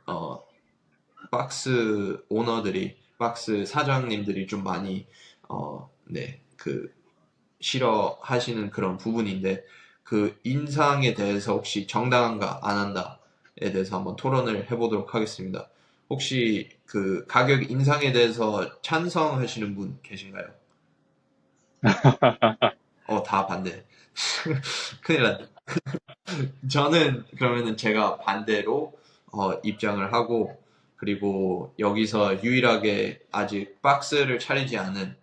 박스 오너들이 박스 사장님들이 좀 많이 네, 싫어하시는 그런 부분인데 인상에 대해서 혹시 정당한가 안 한다에 대해서 한번 토론을 해보도록 하겠습니다. 혹시 가격 인상에 대해서 찬성하시는 분 계신가요? 다 반대. 큰일 났네. 저는 그러면은 제가 반대로 입장을 하고 그리고 여기서 유일하게 아직 박스를 차리지 않은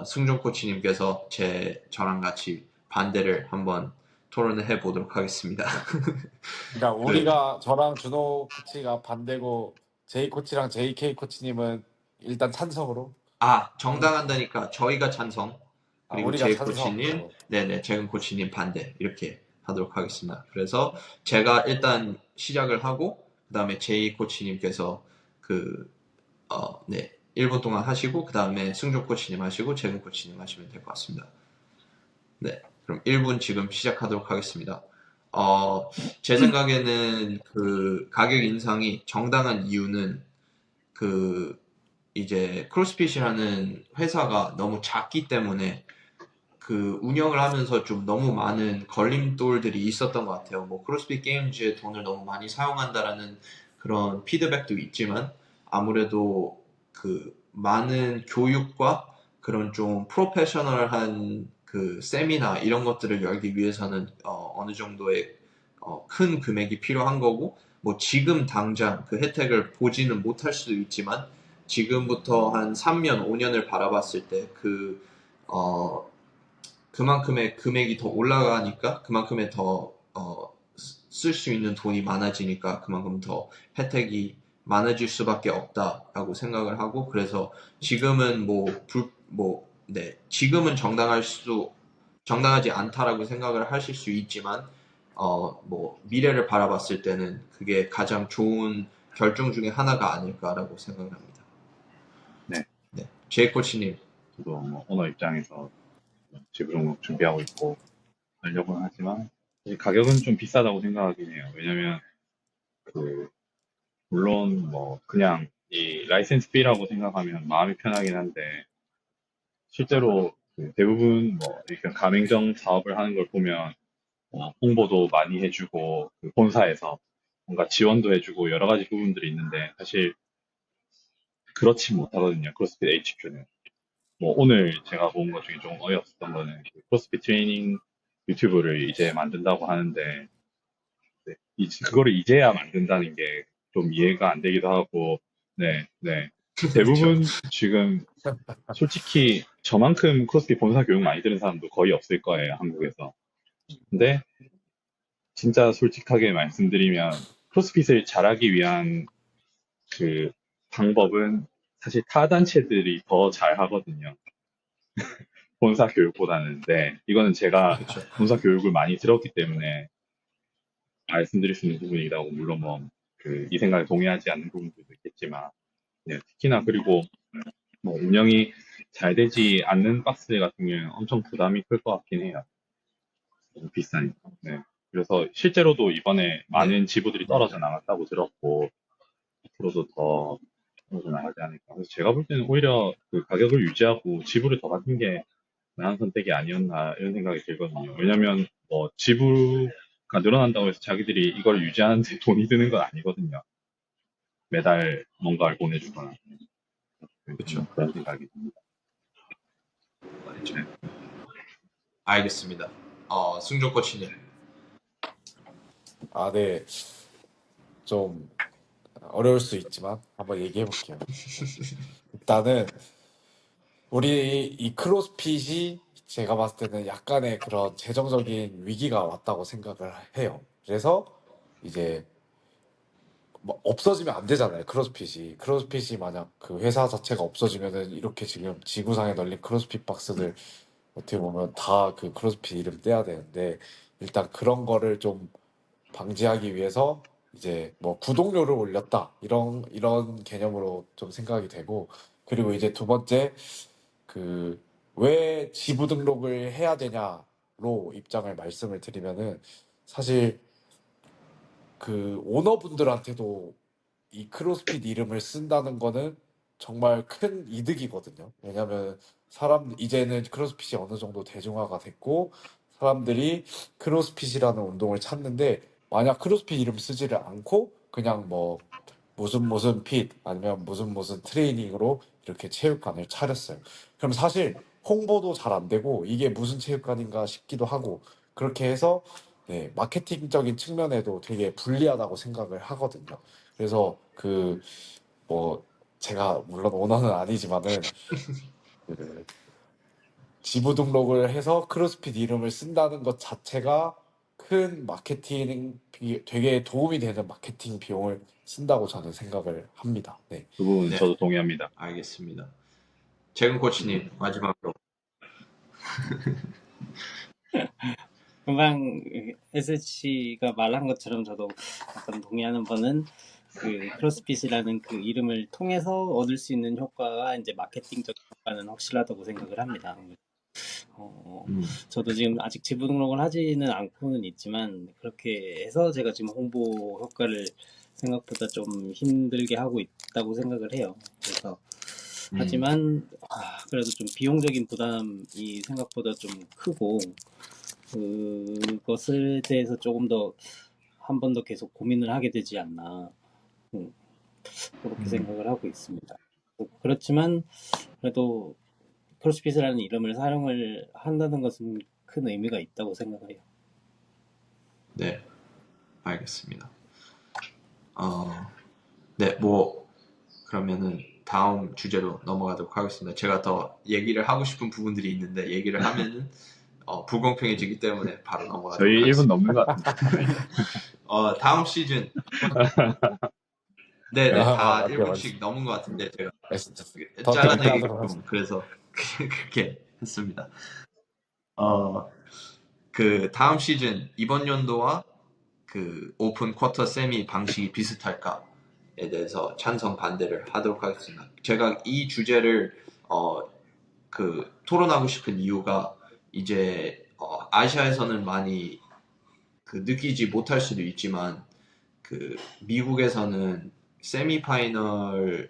승종 코치님께서 저랑 같이 반대를 한번 토론을 해보도록 하겠습니다. 그러니까 우리가 저랑 준호 코치가 반대고 제이 코치랑 JK 코치님은 일단 찬성으로. 정당한다니까 저희가 찬성 그리고 우리가 제이 찬성. 코치님, 네네, 재근 코치님 반대 이렇게 하도록 하겠습니다. 그래서 제가 일단 시작을 하고 그 다음에 제이 코치님께서 네, 1분 동안 하시고 그 다음에 승종 코치님 하시고 재근 코치님 하시면 될 것 같습니다. 네, 그럼 1분 지금 시작하도록 하겠습니다. 제 생각에는 그 가격 인상이 정당한 이유는 이제 크로스핏이라는 회사가 너무 작기 때문에 그 운영을 하면서 좀 너무 많은 걸림돌들이 있었던 것 같아요. 뭐 크로스핏 게임즈에 돈을 너무 많이 사용한다라는 그런 피드백도 있지만 아무래도 그 많은 교육과 그런 좀 프로페셔널한 그 세미나 이런 것들을 열기 위해서는 어느 정도의 큰 금액이 필요한 거고 뭐 지금 당장 그 혜택을 보지는 못할 수도 있지만 지금부터 한 3년, 5년을 바라봤을 때 그만큼의 금액이 더 올라가니까 그만큼의 더 쓸 수 있는 돈이 많아지니까 그만큼 더 혜택이 많아질 수밖에 없다라고 생각을 하고 그래서 지금은 네, 지금은 정당하지 않다라고 생각을 하실 수 있지만 뭐 미래를 바라봤을 때는 그게 가장 좋은 결정 중에 하나가 아닐까라고 생각을 합니다. 네. 네, 제이 코치님. 저도 뭐 오너 입장에서 지불 종목 준비하고 있고 하려고는 하지만 사실 가격은 좀 비싸다고 생각하긴 해요. 왜냐면 물론 뭐 그냥 이 라이센스 비라고 생각하면 마음이 편하긴 한데 실제로 대부분 뭐 이렇게 가맹점 사업을 하는 걸 보면 홍보도 많이 해주고 그 본사에서 뭔가 지원도 해주고 여러 가지 부분들이 있는데 사실 그렇지 못하거든요. 크로스핏 HQ는. 뭐 오늘 제가 본 것 중에 좀 어이없었던 거는 그 크로스핏 트레이닝 유튜브를 이제 만든다고 하는데 네, 그거를 이제야 만든다는 게 좀 이해가 안 되기도 하고 네, 네. 대부분 지금 솔직히 저만큼 크로스핏 본사 교육 많이 들은 사람도 거의 없을 거예요, 한국에서. 근데 진짜 솔직하게 말씀드리면 크로스핏을 잘하기 위한 그 방법은 사실 타 단체들이 더 잘하거든요. 본사 교육보다는. 네, 이거는 제가 그렇죠. 본사 교육을 많이 들었기 때문에 말씀드릴 수 있는 부분이라고 물론 뭐 이 생각에 동의하지 않는 부분들도 있겠지만 네, 특히나 그리고 뭐 운영이 잘 되지 않는 박스들 같은 경우는 엄청 부담이 클 것 같긴 해요. 너무 비싸니까. 네. 그래서 실제로도 이번에 많은 지부들이 떨어져 나갔다고 들었고 앞으로도 더 떨어져 나가지 않을까. 그래서 제가 볼 때는 오히려 그 가격을 유지하고 지부를 더 받는 게 나은 선택이 아니었나 이런 생각이 들거든요. 왜냐면 뭐 지부가 늘어난다고 해서 자기들이 이걸 유지하는데 돈이 드는 건 아니거든요. 매달 뭔가를 보내주거나 그렇죠. 그런 생각이 듭니다. 네. 알겠습니다. 승종 코치님. 네. 좀 어려울 수 있지만 한번 얘기해 볼게요. 일단은 우리 이 크로스핏이 제가 봤을 때는 약간의 그런 재정적인 위기가 왔다고 생각을 해요. 그래서 이제 뭐 없어지면 안 되잖아요. 크로스핏이 만약 그 회사 자체가 없어지면은 이렇게 지금 지구상에 널린 크로스핏 박스들 어떻게 보면 다 그 크로스핏 이름 떼야 되는데 일단 그런 거를 좀 방지하기 위해서 이제 뭐 구독료를 올렸다 이런 개념으로 좀 생각이 되고 그리고 이제 두 번째 그 왜 지부 등록을 해야 되냐로 입장을 말씀을 드리면은 사실 그 오너분들한테도 이 크로스핏 이름을 쓴다는 거는 정말 큰 이득이거든요. 왜냐면 이제는 크로스핏이 어느 정도 대중화가 됐고 사람들이 크로스핏이라는 운동을 찾는데 만약 크로스핏 이름 쓰지를 않고 그냥 뭐 무슨 핏 아니면 무슨 트레이닝으로 이렇게 체육관을 차렸어요. 그럼 사실 홍보도 잘 안 되고 이게 무슨 체육관인가 싶기도 하고 그렇게 해서 네, 마케팅적인 측면에도 되게 불리하다고 생각을 하거든요. 그래서 뭐 제가 물론 오너는 아니지만은 그 지부 등록을 해서 크로스핏 이름을 쓴다는 것 자체가 큰 되게 도움이 되는 마케팅 비용을 쓴다고 저는 생각을 합니다. 네. 그 부분 네. 저도 동의합니다. 알겠습니다. 재근 코치님 마지막으로. 금방 SH가 말한 것처럼 저도 약간 동의하는 바는 그 크로스핏이라는 그 이름을 통해서 얻을 수 있는 효과가 이제 마케팅적 효과는 확실하다고 생각을 합니다. 저도 지금 아직 지부 등록을 하지는 않고는 있지만 그렇게 해서 제가 지금 홍보 효과를 생각보다 좀 힘들게 하고 있다고 생각을 해요. 그래서 하지만 그래도 좀 비용적인 부담이 생각보다 좀 크고 그것에 대해서 조금 더 한 번 더 계속 고민을 하게 되지 않나 그렇게 생각을 하고 있습니다. 그렇지만 그래도 크로스핏이라는 이름을 사용을 한다는 것은 큰 의미가 있다고 생각해요. 네, 알겠습니다. 네, 뭐 그러면은 다음 주제로 넘어가도록 하겠습니다. 제가 더 얘기를 하고 싶은 부분들이 있는데 얘기를 하면은 불공평해지기 때문에 바로 넘어가도록 저희 1분 하겠습니다. 넘는 것 같은데. 다음 시즌 네네 다 맞죠, 1분씩 넘은 것 같은데 제가 더 짧게 잘라내기 하도록 좀 하겠습니다. 그래서 그렇게 했습니다. 그 다음 시즌 이번 연도와 그 오픈 쿼터 세미 방식이 비슷할까에 대해서 찬성 반대를 하도록 하겠습니다. 제가 이 주제를 토론하고 싶은 이유가 이제 아시아에서는 많이 느끼지 못할 수도 있지만 그 미국에서는 세미파이널에서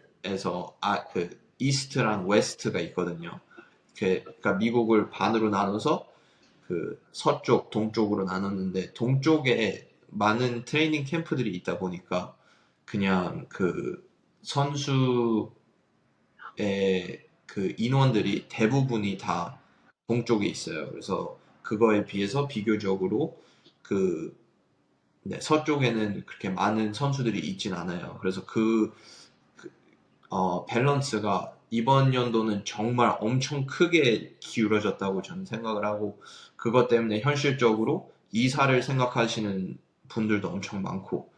이스트랑 웨스트가 있거든요. 그러니까 미국을 반으로 나눠서 그 서쪽, 동쪽으로 나눴는데 동쪽에 많은 트레이닝 캠프들이 있다 보니까 그냥 그 선수의 그 인원들이 대부분이 다 동쪽에 있어요. 그래서 그거에 비해서 비교적으로 서쪽에는 그렇게 많은 선수들이 있진 않아요. 그래서 밸런스가 이번 연도는 정말 엄청 크게 기울어졌다고 저는 생각을 하고 그것 때문에 현실적으로 이사를 생각하시는 분들도 엄청 많고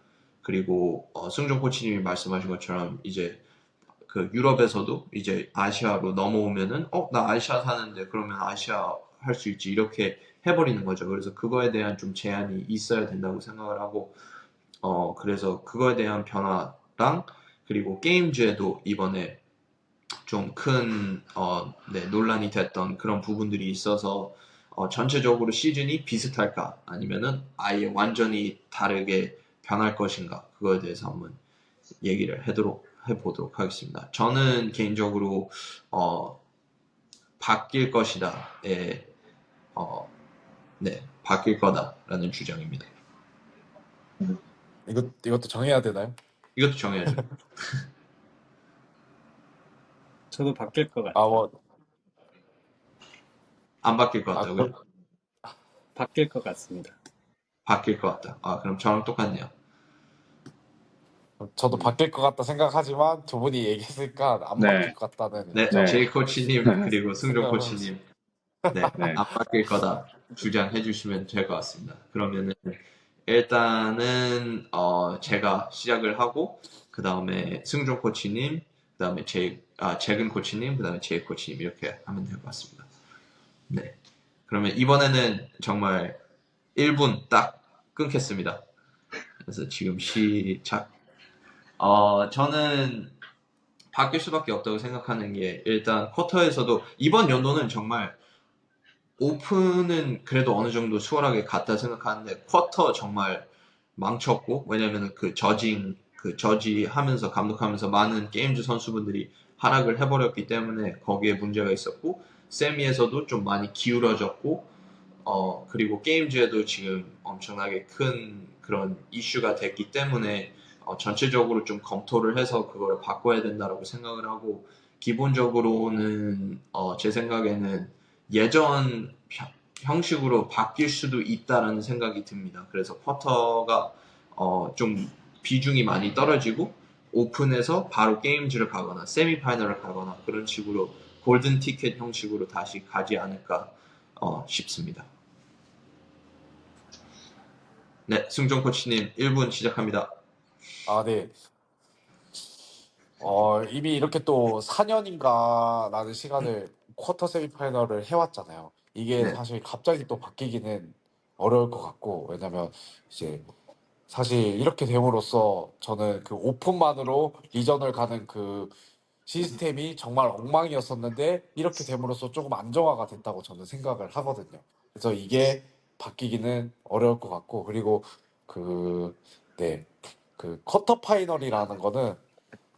그리고 승종 코치님이 말씀하신 것처럼 이제 그 유럽에서도 이제 아시아로 넘어오면은 나 아시아 사는데 그러면 아시아 할 수 있지 이렇게 해버리는 거죠. 그래서 그거에 대한 좀 제한이 있어야 된다고 생각을 하고 그래서 그거에 대한 변화랑 그리고 게임즈에도 이번에 좀 큰 논란이 됐던 그런 부분들이 있어서 전체적으로 시즌이 비슷할까 아니면은 아예 완전히 다르게 변할 것인가 그거에 대해서 한번 얘기를 해보도록 하겠습니다. 저는 개인적으로 바뀔 것이다에 바뀔 거다라는 주장입니다. 이것도 정해야 되나요? 이것도 정해야죠. 저도 바뀔 것 같아요. 뭐 안 바뀔 것 같다고요? 바뀔 것 같습니다. 바뀔 것 같다. 그럼 저랑 똑같네요. 저도 바뀔 것 같다 생각하지만 두 분이 얘기했으니까 안 네. 바뀔 것 같다는 네, 네. 제이 코치님 그리고 승종 코치님 네. 안 바뀔 거다 주장해 주시면 될 것 같습니다. 그러면은 일단은 제가 시작을 하고 그 다음에 승종 코치님, 그 다음에 재근 코치님, 그 다음에 제이 코치님 이렇게 하면 될 것 같습니다. 네, 그러면 이번에는 정말 1분 딱 끊겠습니다. 그래서 지금 시작. 저는 바뀔 수밖에 없다고 생각하는 게 일단 쿼터에서도 이번 연도는 정말 오픈은 그래도 어느 정도 수월하게 갔다 생각하는데 쿼터 정말 망쳤고 왜냐면 저지하면서 감독하면서 많은 게임즈 선수분들이 하락을 해버렸기 때문에 거기에 문제가 있었고 세미에서도 좀 많이 기울어졌고 그리고 게임즈에도 지금 엄청나게 큰 그런 이슈가 됐기 때문에 전체적으로 좀 검토를 해서 그걸 바꿔야 된다고 생각을 하고 기본적으로는 제 생각에는 예전 형식으로 바뀔 수도 있다라는 생각이 듭니다. 그래서 쿼터가 좀 비중이 많이 떨어지고 오픈에서 바로 게임즈를 가거나 세미파이널을 가거나 그런 식으로 골든 티켓 형식으로 다시 가지 않을까 싶습니다. 네, 승종 코치님 1분 시작합니다. 아, 네. 이미 이렇게 또 4년인가라는 시간을 쿼터 세미파이널을 해왔잖아요. 이게 네. 사실 갑자기 또 바뀌기는 어려울 것 같고, 왜냐면 이제 사실 이렇게 됨으로써 저는 그 오픈만으로 리전을 가는 그 시스템이 정말 엉망이었었는데 이렇게 됨으로써 조금 안정화가 됐다고 저는 생각을 하거든요. 그래서 이게 바뀌기는 어려울 것 같고, 그리고 그, 네, 그 쿼터 파이널이라는 거는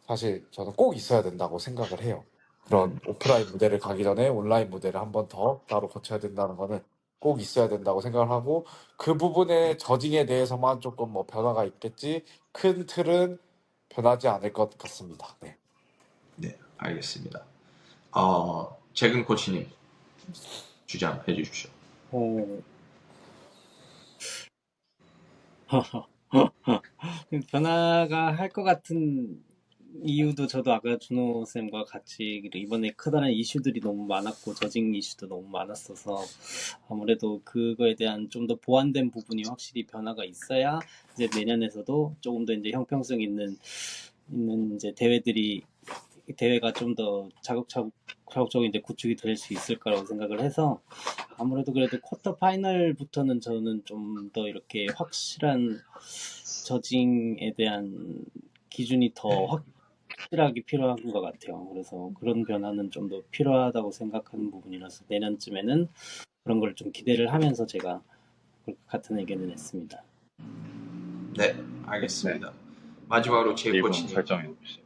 사실 저는 꼭 있어야 된다고 생각을 해요. 그런 오프라인 무대를 가기 전에 온라인 무대를 한 번 더 따로 거쳐야 된다는 거는 꼭 있어야 된다고 생각을 하고, 그 부분의 저징에 대해서만 조금 뭐 변화가 있겠지 큰 틀은 변하지 않을 것 같습니다. 네. 네, 알겠습니다. 재근 코치님 주장해 주십시오. 어, 변화가 할 것 같은 이유도 저도 아까 준호 쌤과 같이 이번에 커다란 이슈들이 너무 많았고 저징 이슈도 너무 많았어서 아무래도 그거에 대한 좀 더 보완된 부분이 확실히 변화가 있어야 이제 내년에서도 조금 더 이제 형평성 있는 이제 대회가 좀 더 자극적으로 이제 구축이 될 수 있을 거라고 생각을 해서 아무래도 그래도 쿼터 파이널부터는 저는 좀 더 이렇게 확실한 저징에 대한 기준이 더 확실하게 필요한 것 같아요. 그래서 그런 변화는 좀 더 필요하다고 생각하는 부분이라서 내년쯤에는 그런 걸 좀 기대를 하면서 제가 같은 의견을 냈습니다. 네, 알겠습니다. 마지막으로 제 1분 코치님. 설정해 주시죠.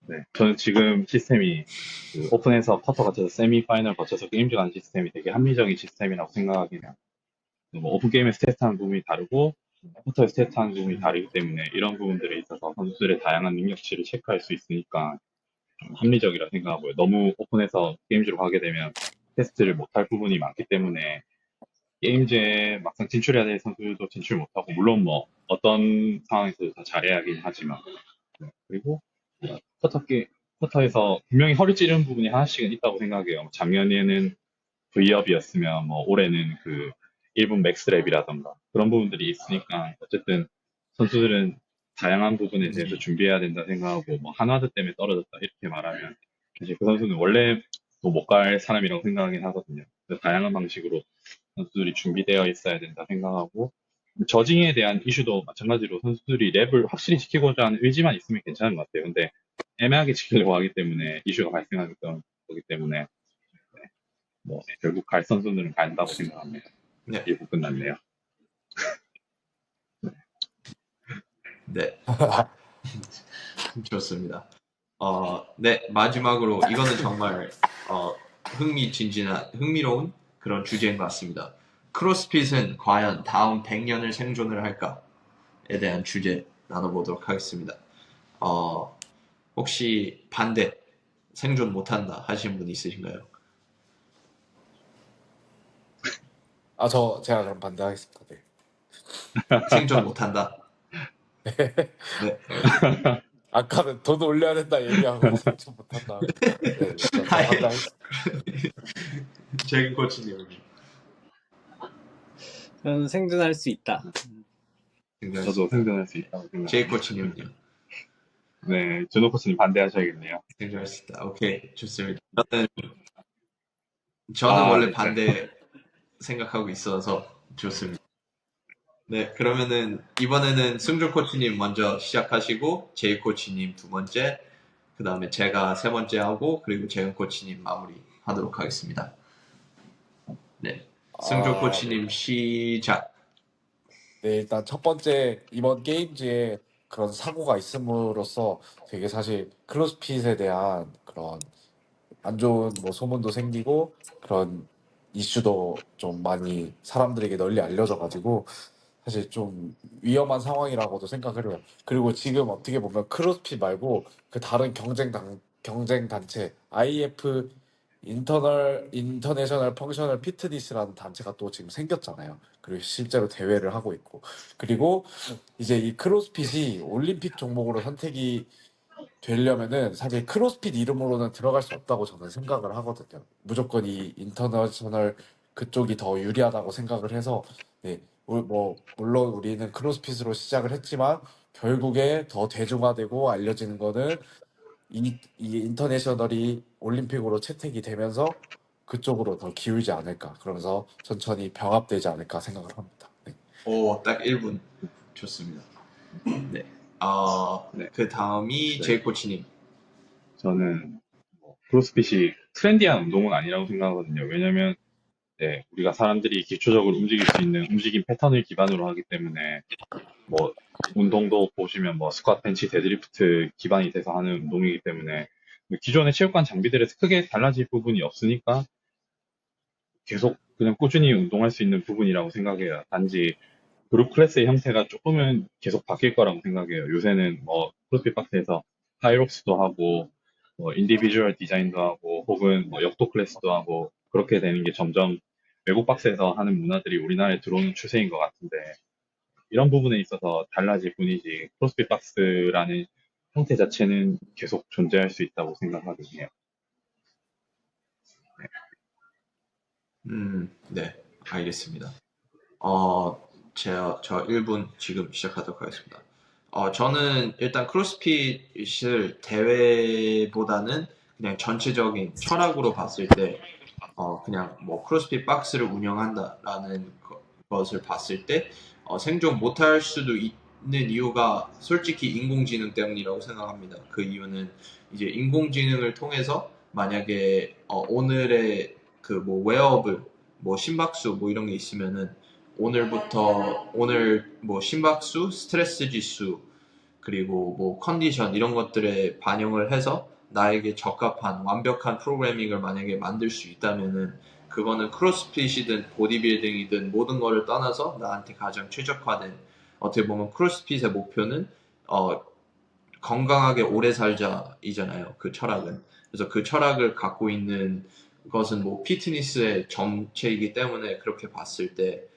네, 저는 지금 시스템이 그 오픈에서 쿼터 거쳐서 세미 파이널 거쳐서 게임즈 가는 시스템이 되게 합리적인 시스템이라고 생각하긴 해요. 뭐 오픈 게임에 스탯하는 부분이 다르고 쿼터에 스탯하는 부분이 다르기 때문에 이런 부분들에 있어서 선수들의 다양한 능력치를 체크할 수 있으니까 좀 합리적이라 생각하고요. 너무 오픈해서 게임즈로 가게 되면 테스트를 못할 부분이 많기 때문에 게임즈에 막상 진출해야 될 선수도 진출 못하고 물론 뭐 어떤 상황에서도 다 잘해야 하긴 하지만 네, 그리고 쿼터에서 분명히 허리 찌르는 부분이 하나씩은 있다고 생각해요. 작년에는 V업이었으면 뭐 올해는 그 1분 맥스랩이라던가 그런 부분들이 있으니까 어쨌든 선수들은 다양한 부분에 대해서 준비해야 된다 생각하고 뭐 한화드 때문에 떨어졌다 이렇게 말하면 사실 그 선수는 원래 또 못 갈 사람이라고 생각하긴 하거든요. 그래서 다양한 방식으로 선수들이 준비되어 있어야 된다 생각하고 저징에 대한 이슈도 마찬가지로 선수들이 랩을 확실히 지키고자 하는 의지만 있으면 괜찮은 것 같아요. 근데 애매하게 지키려고 하기 때문에 이슈가 발생하기 거기 때문에 뭐 결국 갈 선수들은 간다고 생각합니다. 네, 1부 끝났네요. 네, 좋습니다. 네, 마지막으로 이거는 정말 흥미로운 그런 주제인 것 같습니다. 크로스핏은 과연 다음 100년을 생존을 할까에 대한 주제 나눠보도록 하겠습니다. 혹시 반대, 생존 못한다 하시는 분 있으신가요? 제가 그럼 반대하겠습니다. 네. 생존 못한다. 네. 아까는 돈 올려야 된다 얘기하고 생존 못한다. 네, 저 반대하겠습니다. 재근 코치님. 저는 생존할 수 있다. 저도 생존할 수 있다고 제이 생각합니다. 코치님은요? 네, 준호 코치님 반대하셔야겠네요. 생존할 수 있다. 오케이, 좋습니다. 저는 원래 네. 반대 생각하고 있어서 좋습니다. 네, 그러면은 이번에는 승준 코치님 먼저 시작하시고 제이 코치님 두 번째, 그 다음에 제가 세 번째 하고 그리고 재근 코치님 마무리 하도록 하겠습니다. 네, 승준 코치님 시작. 네, 일단 첫 번째 이번 게임즈에 그런 사고가 있음으로써 되게 사실 크로스핏에 대한 그런 안 좋은 뭐 소문도 생기고 그런 이슈도 좀 많이 사람들에게 널리 알려져가지고 사실 좀 위험한 상황이라고도 생각을 해요. 그리고 지금 어떻게 보면 크로스핏 말고 그 다른 경쟁 단체 인터내셔널 펑셔널 피트니스라는 단체가 또 지금 생겼잖아요. 그리고 실제로 대회를 하고 있고, 그리고 이제 이 크로스핏이 올림픽 종목으로 선택이 되려면은 사실 크로스핏 이름으로는 들어갈 수 없다고 저는 생각을 하거든요. 무조건 이 인터내셔널 그쪽이 더 유리하다고 생각을 해서, 네, 물론 우리는 크로스핏으로 시작을 했지만 결국에 더 대중화되고 알려지는 거는 이 인터내셔널이 올림픽으로 채택이 되면서 그쪽으로 더 기울지 않을까. 그러면서 천천히 병합되지 않을까 생각을 합니다. 네. 오, 딱 1분. 좋습니다. 네. 네. 그 다음이 네. 제이 코치님. 저는 크로스핏이 트렌디한 운동은 아니라고 생각하거든요. 왜냐면 네, 우리가 사람들이 기초적으로 움직일 수 있는 움직임 패턴을 기반으로 하기 때문에 뭐 운동도 보시면 뭐 스쿼트, 벤치, 데드리프트 기반이 돼서 하는 운동이기 때문에 기존의 체육관 장비들에서 크게 달라질 부분이 없으니까 계속 그냥 꾸준히 운동할 수 있는 부분이라고 생각해요. 단지 그룹 클래스의 형태가 조금은 계속 바뀔 거라고 생각해요. 요새는 뭐 크로스핏 박스에서 하이록스도 하고 뭐 인디비주얼 디자인도 하고 혹은 뭐 역도 클래스도 하고 그렇게 되는 게 점점 외국 박스에서 하는 문화들이 우리나라에 들어오는 추세인 것 같은데 이런 부분에 있어서 달라질 뿐이지 크로스핏 박스라는 형태 자체는 계속 존재할 수 있다고 생각하긴 해요. 네, 알겠습니다. 저 1분 지금 시작하도록 하겠습니다. 저는 일단 크로스핏을 대회보다는 그냥 전체적인 철학으로 봤을 때, 그냥 뭐 크로스핏 박스를 운영한다라는 것을 봤을 때, 생존 못할 수도 있는 이유가 솔직히 인공지능 때문이라고 생각합니다. 그 이유는 이제 인공지능을 통해서 만약에 오늘의 그 뭐 웨어블, 뭐 심박수 뭐 이런 게 있으면은 오늘 뭐 심박수, 스트레스 지수, 그리고 뭐 컨디션 이런 것들에 반영을 해서 나에게 적합한 완벽한 프로그래밍을 만약에 만들 수 있다면은 그거는 크로스핏이든 보디빌딩이든 모든 거를 떠나서 나한테 가장 최적화된, 어떻게 보면 크로스핏의 목표는 건강하게 오래 살자이잖아요. 그 철학은. 그래서 그 철학을 갖고 있는 것은 뭐 피트니스의 정체이기 때문에 그렇게 봤을 때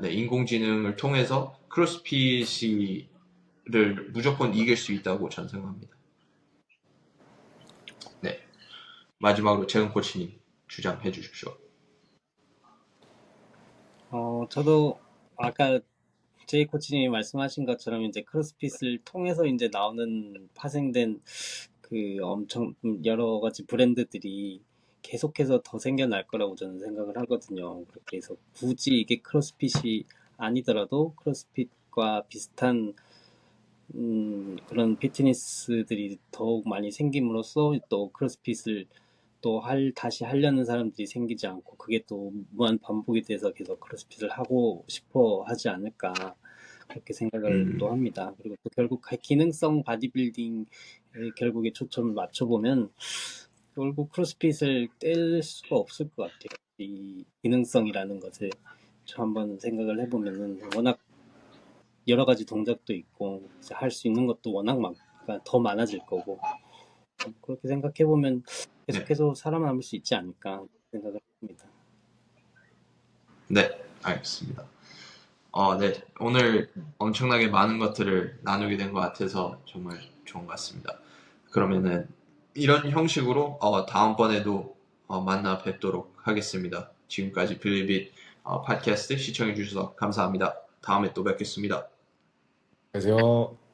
네, 인공지능을 통해서 크로스핏을 무조건 이길 수 있다고 저는 생각합니다. 네, 마지막으로 재은 코치님 주장해 주십시오. 저도 아까 제이 코치님이 말씀하신 것처럼 이제 크로스핏을 통해서 이제 나오는 파생된 그 엄청 여러 가지 브랜드들이 계속해서 더 생겨날 거라고 저는 생각을 하거든요. 그렇게 해서 굳이 이게 크로스핏이 아니더라도 크로스핏과 비슷한 그런 피트니스들이 더욱 많이 생김으로써 또 크로스핏을 다시 하려는 사람들이 생기지 않고 그게 또 무한 반복이 돼서 계속 크로스핏을 하고 싶어 하지 않을까 그렇게 생각을 또 합니다. 그리고 또 결국 기능성 바디빌딩에 결국에 초점을 맞춰보면 결국 크로스핏을 뗄 수가 없을 것 같아요. 이 기능성이라는 것을 한번 생각을 해보면은 워낙 여러 가지 동작도 있고 할 수 있는 것도 워낙 그러니까 더 많아질 거고 그렇게 생각해보면 계속해서 살아남을 수 있지 않을까 생각을 합니다. 네, 알겠습니다. 네, 오늘 엄청나게 많은 것들을 나누게 된 것 같아서 정말 좋은 것 같습니다. 그러면은 이런 형식으로 다음번에도 만나 뵙도록 하겠습니다. 지금까지 빌리빗 팟캐스트 시청해 주셔서 감사합니다. 다음에 또 뵙겠습니다. 안녕하세요.